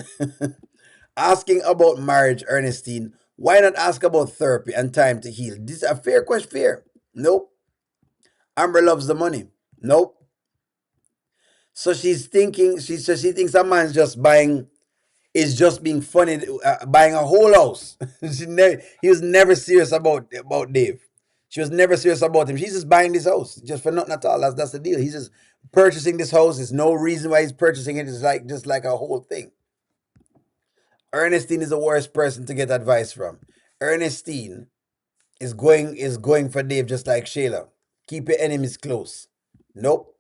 Asking about marriage, Ernestine. Why not ask about therapy and time to heal? This is a fair question. Fair. Nope. Amber loves the money. Nope. So she's thinking. She thinks a man's just buying. Is just being funny, buying a whole house. He was never serious about Dave. She was never serious about him. She's just buying this house just for nothing at all. That's the deal. He's just purchasing this house. There's no reason why he's purchasing it. It's like just like a whole thing. Ernestine is the worst person to get advice from. Ernestine is going for Dave just like Shayla. Keep your enemies close. Nope.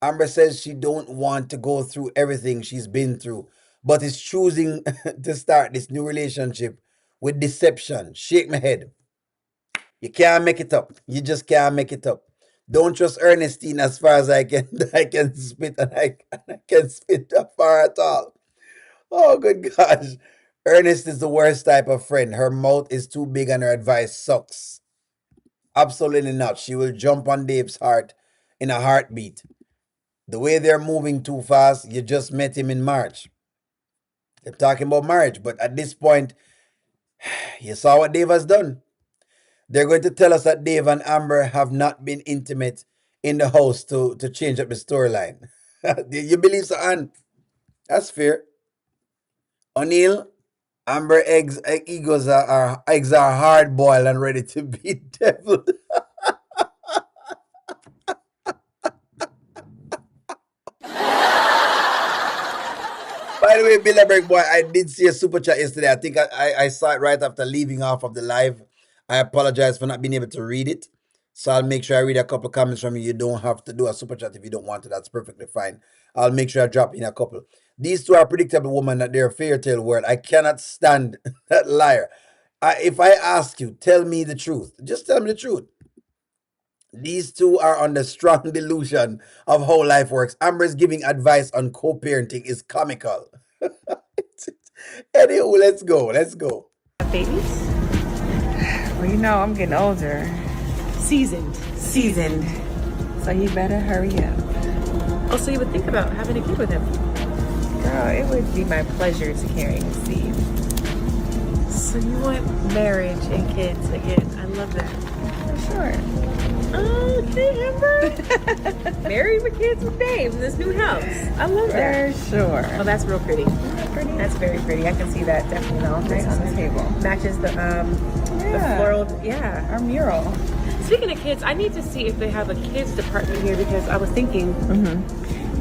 Amber says she don't want to go through everything she's been through, but is choosing to start this new relationship with deception. Shake my head. You can't make it up. You just can't make it up. Don't trust Ernestine as far as I can. I can spit and I can spit that far at all. Oh, good gosh. Ernest is the worst type of friend. Her mouth is too big and her advice sucks. Absolutely not. She will jump on Dave's heart in a heartbeat. The way they're moving too fast, you just met him in March. They're talking about marriage, but at this point, you saw what Dave has done. They're going to tell us that Dave and Amber have not been intimate in the house to change up the storyline. You believe so, Ann? That's fair. O'Neill, Amber eggs are hard boiled and ready to be deviled. By the way, Bilderberg boy, I did see a super chat yesterday. I think I saw it right after leaving off of the live. I apologize for not being able to read it. So I'll make sure I read a couple comments from you. You don't have to do a super chat if you don't want to. That's perfectly fine. I'll make sure I drop in a couple. These two are predictable women that they're a fairy tale world. I cannot stand that liar. If I ask you, tell me the truth. Just tell me the truth. These two are under strong delusion of how life works. Amber's giving advice on co-parenting is comical. Anywho, let's go. Let's go. Babies? Well, you know, I'm getting older. Seasoned. So you better hurry up. Oh, so you would think about having a kid with him? Girl, it would be my pleasure to carry the seed. So you want marriage and kids again? I love that. For sure. Okay, Amber. Married with kids with Dave in this new house. I love that. For sure. Oh, that's real pretty. That's very pretty. I can see that definitely on the table. Matches the floral, our mural. Speaking of kids, I need to see if they have a kids department here because I was thinking,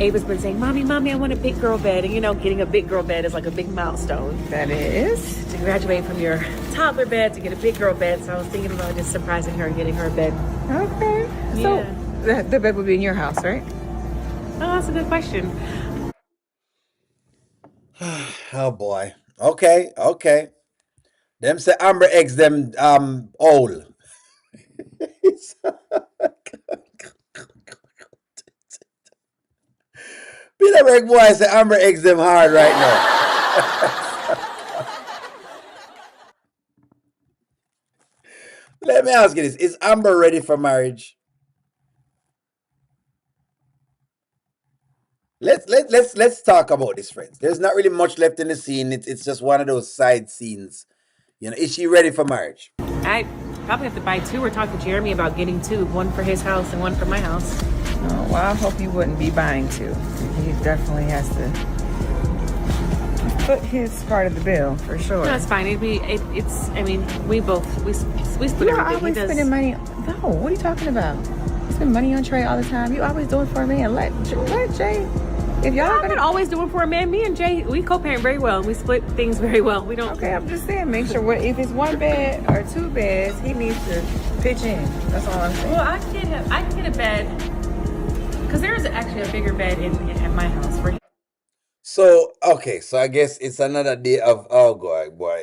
Ava's been saying, Mommy, I want a big girl bed. And you know, getting a big girl bed is like a big milestone. That is. To graduate from your toddler bed to get a big girl bed. So I was thinking about just surprising her and getting her a bed. Okay. Yeah. So the bed would be in your house, right? Oh, that's a good question. Oh boy. Okay. Them say Amber eggs them old. Bilderberg boy say Amber eggs them hard right now. Let me ask you this. Is Amber ready for marriage? Let's talk about this, friends. There's not really much left in the scene. It's just one of those side scenes. You know, is she ready for marriage? I probably have to buy two or talk to Jeremy about getting two. One for his house and one for my house. Oh, well, I hope you wouldn't be buying two. He definitely has to foot his part of the bill for sure. No, it's fine. It's. I mean, we split You're everything. always spending money. No, what are you talking about? You spend money on Trey all the time. You always do it for me, and let Jay. If y'all I've been always doing for a man. Me and Jay, we co-parent very well. We split things very well. We don't. Okay, I'm just saying, make sure if it's one bed or two beds, he needs to pitch in. That's all I'm saying. Well, I can get a bed because there is actually a bigger bed at my house for him. So okay, so I guess it's another day of oh god, boy.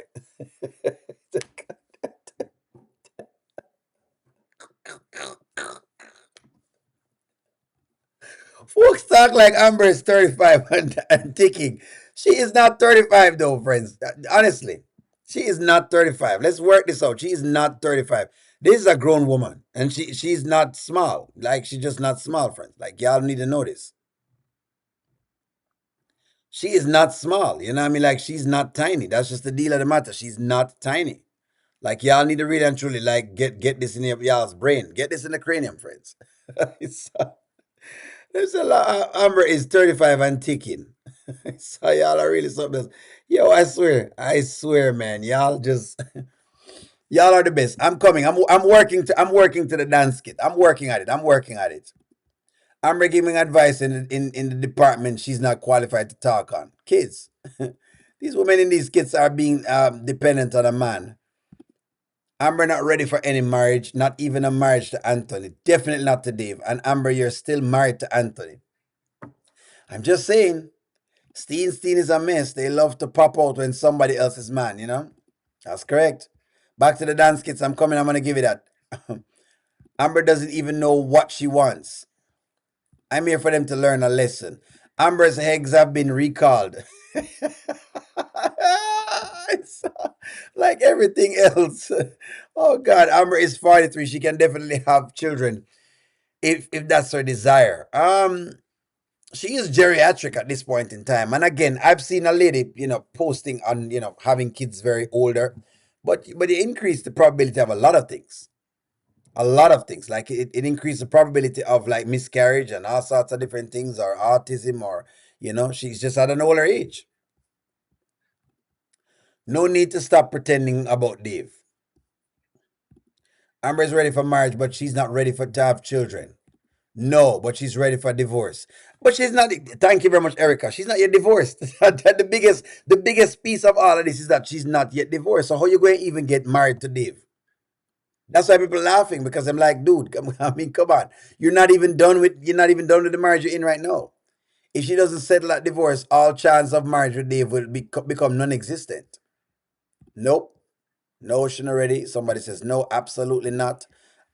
Folks talk like Amber is 35 and ticking. She is not 35 though, friends. Honestly, she is not 35. Let's work this out. She is not 35. This is a grown woman, and she's not small. Like she's just not small, friends. Like y'all need to know this. She is not small. You know what I mean? Like she's not tiny. That's just the deal of the matter. She's not tiny. Like y'all need to really and truly like get this in y'all's brain. Get this in the cranium, friends. There's a lot. Amber is 35 and ticking. So y'all are really something else. Yo, I swear, man. Y'all just y'all are the best. I'm coming. I'm working to the dance kit. I'm working at it. I'm working at it. Amber giving advice in the department she's not qualified to talk on. Kids. These women in these kids are being dependent on a man. Amber not ready for any marriage, not even a marriage to Anthony. Definitely not to Dave. And Amber, you're still married to Anthony. I'm just saying, Steen is a mess. They love to pop out when somebody else is man, you know? That's correct. Back to the dance kits. I'm coming. I'm going to give you that. Amber doesn't even know what she wants. I'm here for them to learn a lesson. Amber's eggs have been recalled. It's like everything else. Oh God, Amber is 43. She can definitely have children if that's her desire. She is geriatric at this point in time. And again, I've seen a lady, posting on, having kids very older, but it increased the probability of a lot of things. A lot of things. Like it increased the probability of like miscarriage and all sorts of different things, or autism, or she's just at an older age. No need to stop pretending about Dave. Amber is ready for marriage, but she's not ready to have children. No, but she's ready for divorce. But she's not. Thank you very much, Erica. She's not yet divorced. The biggest piece of all of this is that she's not yet divorced. So how you going to even get married to Dave? That's why people are laughing, because I'm like, dude, come on. You're not even done with the marriage you're in right now. If she doesn't settle that divorce, all chance of marriage with Dave will become non-existent. Nope. No, she's not ready. Somebody says no, absolutely not.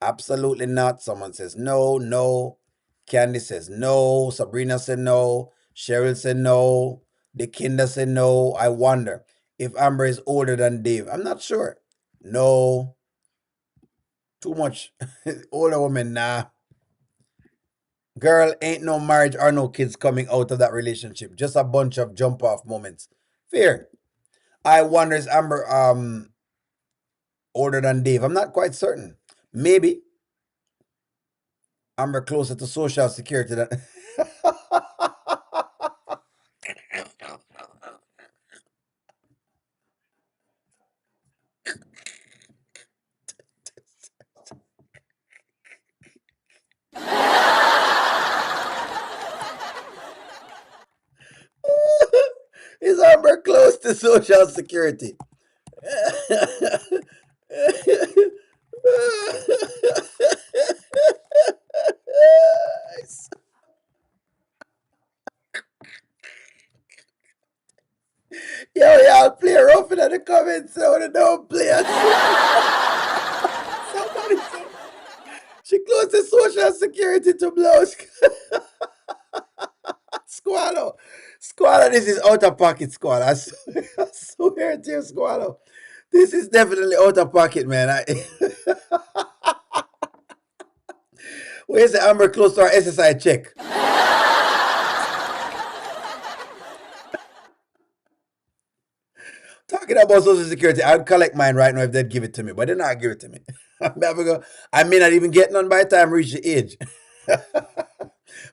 Absolutely not. Someone says no, no. Candy says no. Sabrina said no. Cheryl said no. The Kinder said no. I wonder if Amber is older than Dave. I'm not sure. No. Too much. Older woman, nah. Girl, ain't no marriage or no kids coming out of that relationship. Just a bunch of jump off moments. Fair. I wonder is Amber older than Dave? I'm not quite certain. Maybe. Amber closer to Social Security than is Amber close to Social Security? Yo, y'all play rough in the comments, so don't play it. Somebody said she close to Social Security to blow. Squallow. Squallow, this is out of pocket, Squallow. I swear to you, Squallow. This is definitely out of pocket, man. Where's the Amber close to our SSI check? Talking about Social Security, I'd collect mine right now if they'd give it to me, but they're not give it to me. I may not even get none by the time I reach the age.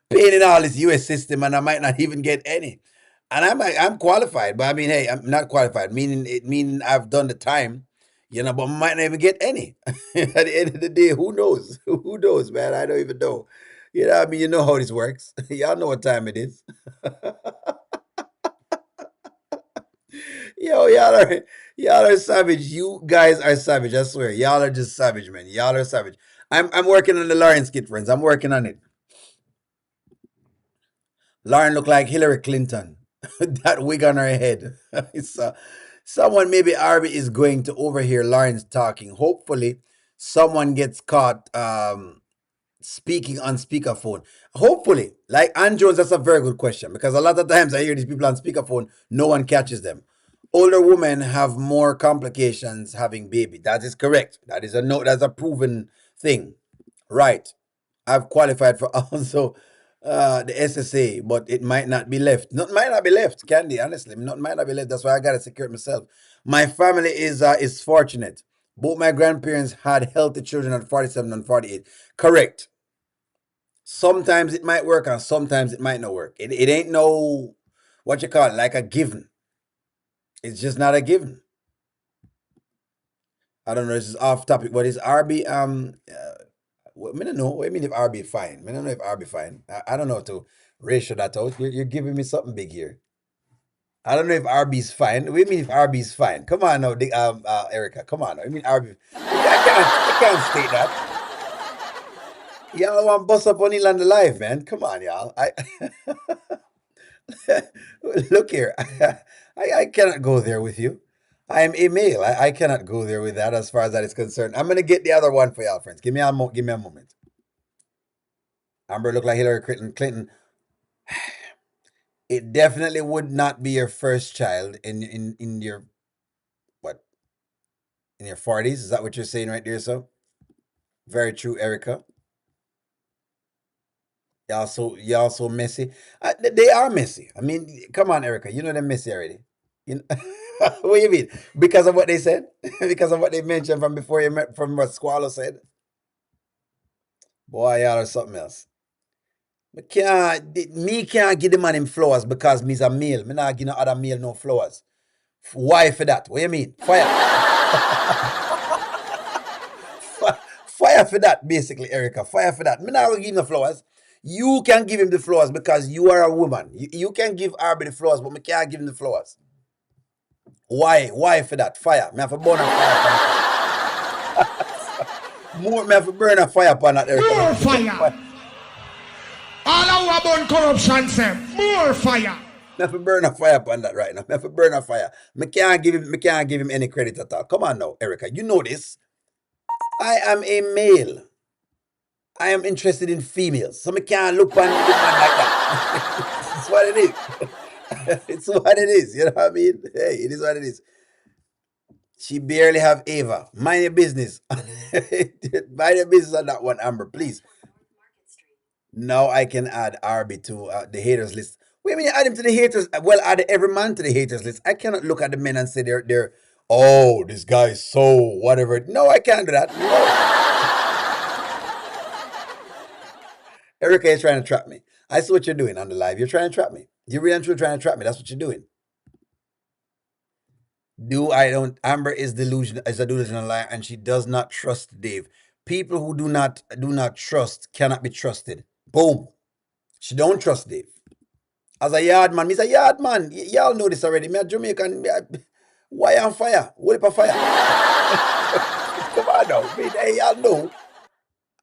paying in all this US system and I might not even get any. And I'm qualified, but I mean, hey, I'm not qualified, meaning I've done the time, but I might not even get any. At the end of the day, who knows? Who knows, man? I don't even know. I mean, you know how this works. Y'all know what time it is. Yo, y'all are savage. You guys are savage. I swear, y'all are just savage, man. Y'all are savage. I'm working on the Lauren skit, friends. I'm working on it. Lauren look like Hillary Clinton. That wig on her head. So, someone, maybe Arby, is going to overhear Lauren's talking. Hopefully, someone gets caught speaking on speakerphone. Hopefully, like Ann Jones, that's a very good question because a lot of times I hear these people on speakerphone, no one catches them. Older women have more complications having baby. That is correct. That is a no. That's a proven thing. Right. I've qualified for also the SSA, but it might not be left. Not might not be left, Candy. Honestly, not might not be left. That's why I gotta secure it myself. My family is fortunate. Both my grandparents had healthy children at 47 and 48. Correct. Sometimes it might work and sometimes it might not work. It ain't no what you call it, like a given. It's just not a given. I don't know. This is off topic, but is RB I don't know. What do you mean if RB fine? I don't know if RB fine. I don't know how to ratio that out. You're giving me something big here. I don't know if RB's fine. What do you mean if RB's fine? Come on now, Erica. Come on now. I mean RB. I can't state that. Y'all want to bust up on Eland Alive, man. Come on, y'all. Look here. I cannot go there with you. I am a male. I cannot go there with that as far as that is concerned. I'm gonna get the other one for y'all, friends. Give me a moment. Amber look like Hillary Clinton. It definitely would not be your first child in your what? In your 40s. Is that what you're saying right there, so? Very true, Erica. Y'all so messy. They are messy. I mean, come on, Erica. You know they're messy already. You know, what do you mean? Because of what they said? Because of what they mentioned from before you met, from what Squallow said? Boy, y'all are something else. Me can't give the man him flowers because me's a male. Me not give no other male no flowers. Why for that? What do you mean? Fire. Fire for that, basically, Erica. Fire for that. Me not gonna give him the flowers. You can give him the flowers because you are a woman. You can give Arby the flowers, but me can't give him the flowers. Why? Why for that? Fire. Me have to burn a fire. More, me have to burn a fire upon that, Erica. More fire. All our burn corruption, Sam. More fire. Me have to burn a fire upon that right now. Me have to burn a fire. Me can't give him any credit at all. Come on now, Erica. You know this. I am a male. I am interested in females. So me can't look on the man like that. It's what it is. It's what it is. You know what I mean? Hey, it is what it is. She barely have Ava. Mind your business. Mind your business on that one, Amber, please. Now I can add Arby to the haters list. Wait a minute, add him to the haters. Well, add every man to the haters list. I cannot look at the men and say they're oh, this guy is so whatever. No, I can't do that. No. Erica is trying to trap me. I see what you're doing on the live. You're trying to trap me. You're really and truly trying to trap me. That's what you're doing. Amber is a delusional liar, and she does not trust Dave. People who do not trust cannot be trusted. Boom. She don't trust Dave. As a yard man, me's a yard man. Y'all know this already. Me a Jamaican. Why on fire? What if a fire? Come on now. Hey, y'all know.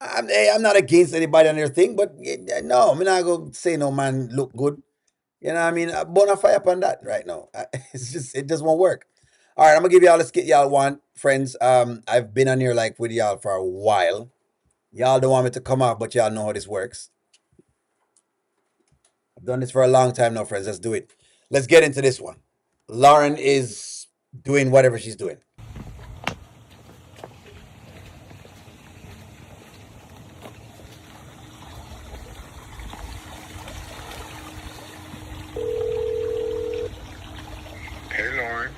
I'm not against anybody on their thing, but no, I'm not going to say no man look good. You know what I mean? I burn a fire upon that right now. It just won't work. All right, I'm going to give y'all the skit y'all want, friends. I've been on here like with y'all for a while. Y'all don't want me to come off, but y'all know how this works. I've done this for a long time now, friends. Let's do it. Let's get into this one. Lauren is doing whatever she's doing. Hey, Lauren.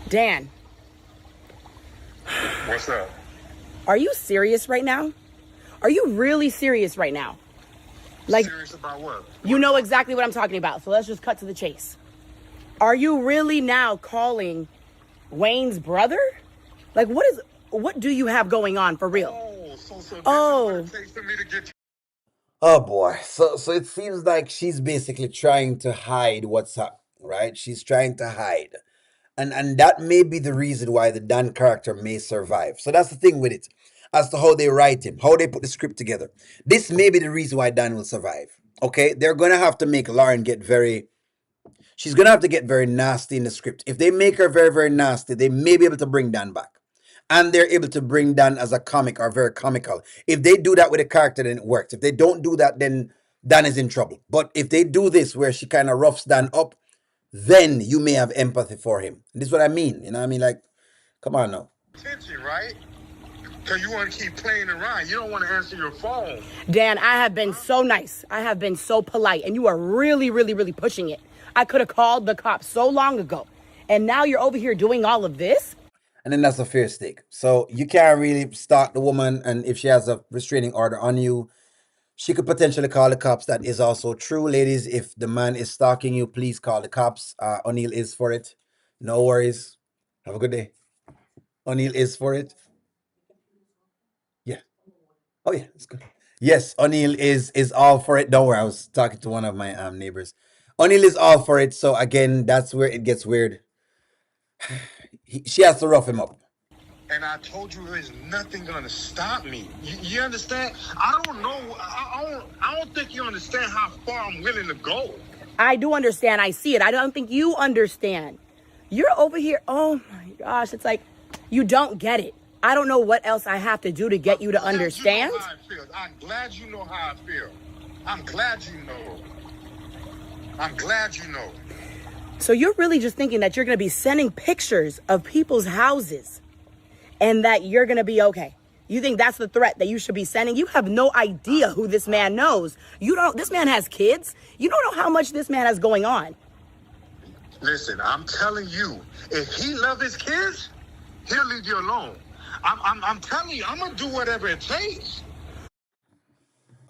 Dan, What's up? are you serious right now? Are you really serious right now? Like, Serious about what? you know exactly what I'm talking about. So let's just cut to the chase. Are you really now calling Wayne's brother? Like, what do you have going on for real? Oh, so this is what Oh, it takes for me to get Oh boy. So it seems like she's basically trying to hide what's up, right? She's trying to hide. And that may be the reason why the Dan character may survive. So that's the thing with it. As to how they write him, how they put the script together. This may be the reason why Dan will survive. Okay? They're gonna have to make Lauren get very she's gonna have to get very nasty in the script. If they make her very, very nasty, they may be able to bring Dan back. And they're able to bring Dan as a comic or very comical. If they do that with a character, then it works. If they don't do that, then Dan is in trouble. But if they do this where she kind of roughs Dan up, then you may have empathy for him. This is what I mean. You know what I mean? Like, come on now. attention, right? Because you want to keep playing around. You don't want to answer your phone. Dan, I have been so nice. I have been so polite. And you are really, really, really pushing it. I could have called the cops so long ago. And now you're over here doing all of this? And then that's a fair stake. So you can't really stalk the woman. And if she has a restraining order on you, she could potentially call the cops. That is also true. Ladies, if the man is stalking you, please call the cops. O'Neill is for it. No worries. Have a good day. O'Neill is for it. Yeah. Oh yeah, it's good. Yes, O'Neill is all for it. Don't worry, I was talking to one of my neighbors. O'Neill is all for it. So again, that's where it gets weird. She has to rough him up. And I told you there's nothing going to stop me. You understand? I don't know. I don't think you understand how far I'm willing to go. I do understand. I see it. I don't think you understand. You're over here. Oh my gosh. It's like you don't get it. I don't know what else I have to do to get you to understand. You know how I feel. I'm glad you know how I feel. I'm glad you know. I'm glad you know. So you're really just thinking that you're going to be sending pictures of people's houses and that you're going to be okay. You think that's the threat that you should be sending? You have no idea who this man knows. This man has kids. You don't know how much this man has going on. Listen, I'm telling you, if he loves his kids, he'll leave you alone. I'm telling you, I'm going to do whatever it takes.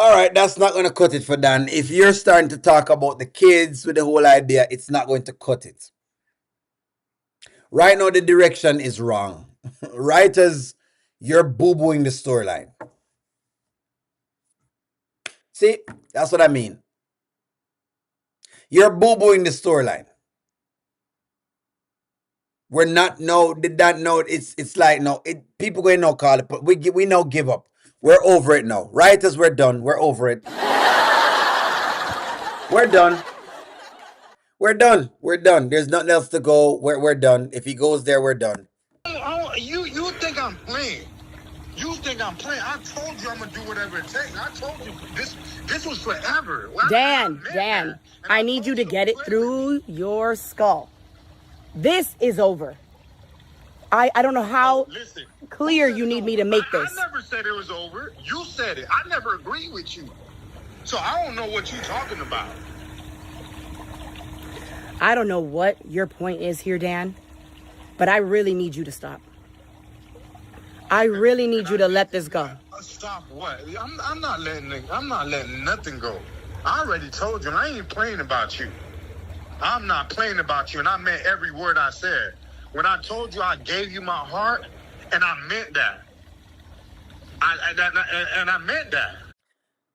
All right, that's not going to cut it for Dan. If you're starting to talk about the kids with the whole idea, it's not going to cut it. Right now, the direction is wrong. Writers, you're boo-booing the storyline. See, that's what I mean. You're boo-booing the storyline. We're not, no, did that know it's like, no, people going to now call it, but we now give up. We're over it now. Writers, we're done. We're over it. We're done. We're done. We're done. There's nothing else to go. We're done. If he goes there, we're done. You think I'm playing. You think I'm playing. I told you I'm going to do whatever it takes. I told you this was forever. Dan, I need you to get it through your skull. This is over. I don't know how clear you need me to make this. I never said it was over. You said it. I never agreed with you. So I don't know what you're talking about. I don't know what your point is here, Dan, but I really need you to stop. I really need you to let this go. Stop what? I'm not letting nothing go. I already told you, I ain't playing about you. I'm not playing about you, and I meant every word I said. When I told you I gave you my heart, and I meant that. I meant that.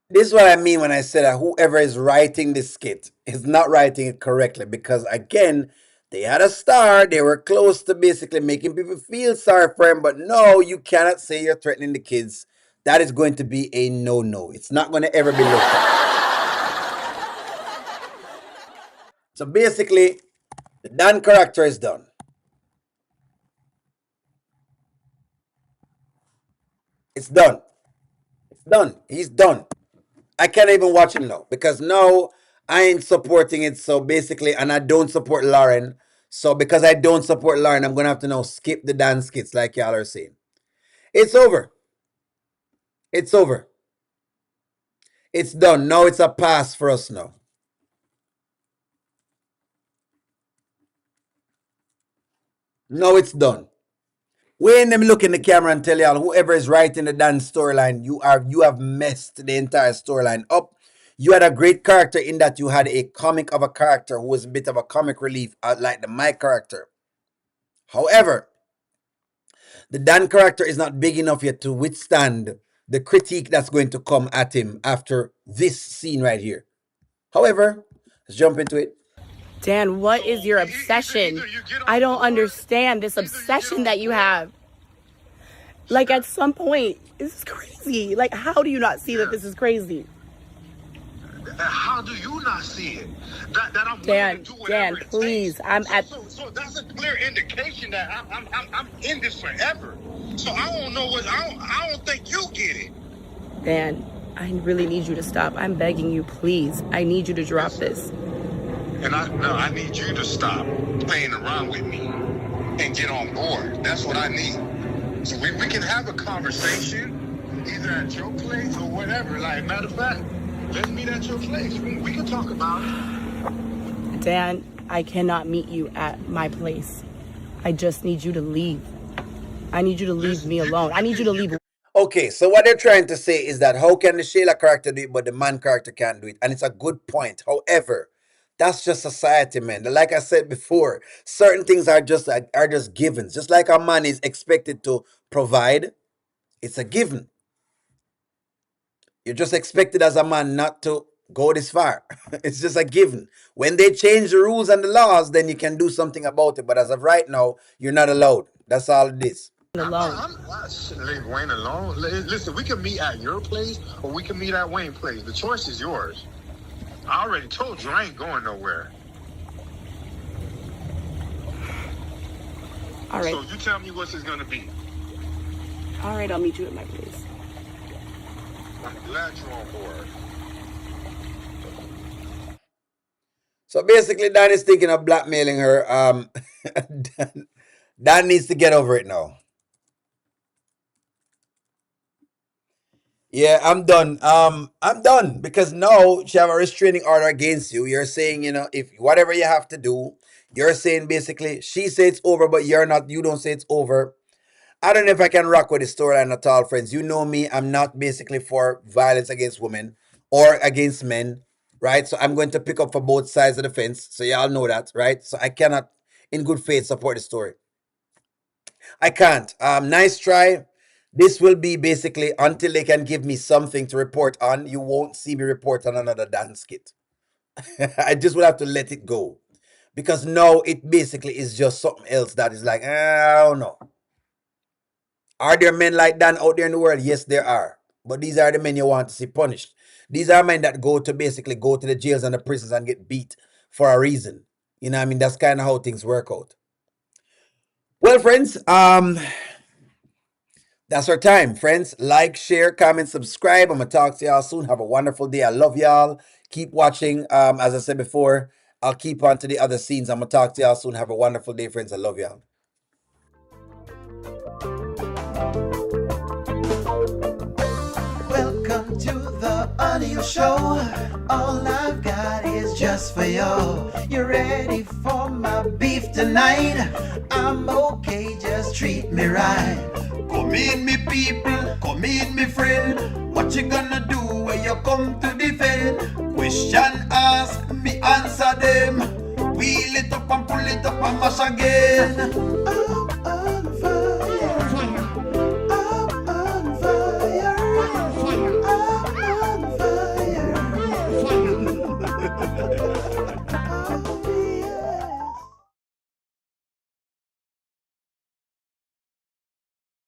This is what I mean when I say that whoever is writing this skit is not writing it correctly, because again, they had a star. They were close to basically making people feel sorry for him, but no, you cannot say you're threatening the kids. That is going to be a no-no. It's not going to ever be looked at. So basically, the Dan character is done. It's done. It's done. He's done. I can't even watch him now because now I ain't supporting it. So basically, and I don't support Lauren. So because I don't support Lauren, I'm going to have to now skip the Dan skits like y'all are saying. It's over. It's over. It's done. Now it's a pass for us now. Now it's done. When them look in the camera and tell y'all whoever is writing the Dan storyline, you have messed the entire storyline up. You had a great character in that you had a comic of a character who was a bit of a comic relief, like the Mike character. However, the Dan character is not big enough yet to withstand the critique that's going to come at him after this scene right here. However, let's jump into it. Dan, what is your obsession? I don't understand this obsession that you have. Like, at some point, this is crazy. Like, how do you not see that this is crazy? How do you not see it? That I'm Dan, Dan, please. I'm at. So that's a clear indication that I'm in this forever. So I don't know what I don't think you get it. Dan, I really need you to stop. I'm begging you, please. I need you to drop this. And I need you to stop playing around with me and get on board. That's what I need. So we can have a conversation either at your place or whatever. Like, matter of fact, let's meet at your place. We can talk about it. Dan, I cannot meet you at my place. I just need you to leave. I need you to leave me alone. I need you to leave. Okay, so what they're trying to say is that how can the Sheila character do it, but the man character can't do it? And it's a good point. However, that's just society, man. Like I said before, certain things are just givens. Just like a man is expected to provide, it's a given. You're just expected as a man not to go this far. It's just a given. When they change the rules and the laws, then you can do something about it. But as of right now, you're not allowed. That's all it is. Alone. Leave Wayne alone. Listen, we can meet at your place or we can meet at Wayne's place. The choice is yours. I already told you I ain't going nowhere. All right. So you tell me what's this gonna be. All right, I'll meet you at my place. I'm glad you're on board. So basically, Dan is thinking of blackmailing her. Dan needs to get over it now. Yeah, I'm done. I'm done because now she have a restraining order against you. You're saying, if whatever you have to do, you're saying basically she says it's over, but you don't say it's over. I don't know if I can rock with the storyline at all, friends. You know me, I'm not basically for violence against women or against men, right? So I'm going to pick up for both sides of the fence. So y'all know that, right? So I cannot, in good faith, support the story. I can't. Nice try. This will be basically until they can give me something to report on. You won't see me report on another dance kit. I just will have to let it go. Because now it basically is just something else that is like, I don't know. Are there men like Dan out there in the world? Yes, there are. But these are the men you want to see punished. These are men that go to the jails and the prisons and get beat for a reason. You know what I mean? That's kind of how things work out. Well, friends, that's our time, friends. Like, share, comment, subscribe. I'm going to talk to y'all soon. Have a wonderful day. I love y'all. Keep watching. As I said before, I'll keep on to the other scenes. I'm going to talk to y'all soon. Have a wonderful day, friends. I love y'all. Welcome to the audio show. All I've got is just for you. You ready for my beef tonight? I'm okay, just treat me right. Come in, me people, come in, me friend. What you gonna do when you come to defend? Question ask, me answer them. Wheel it up and pull it up and mash again.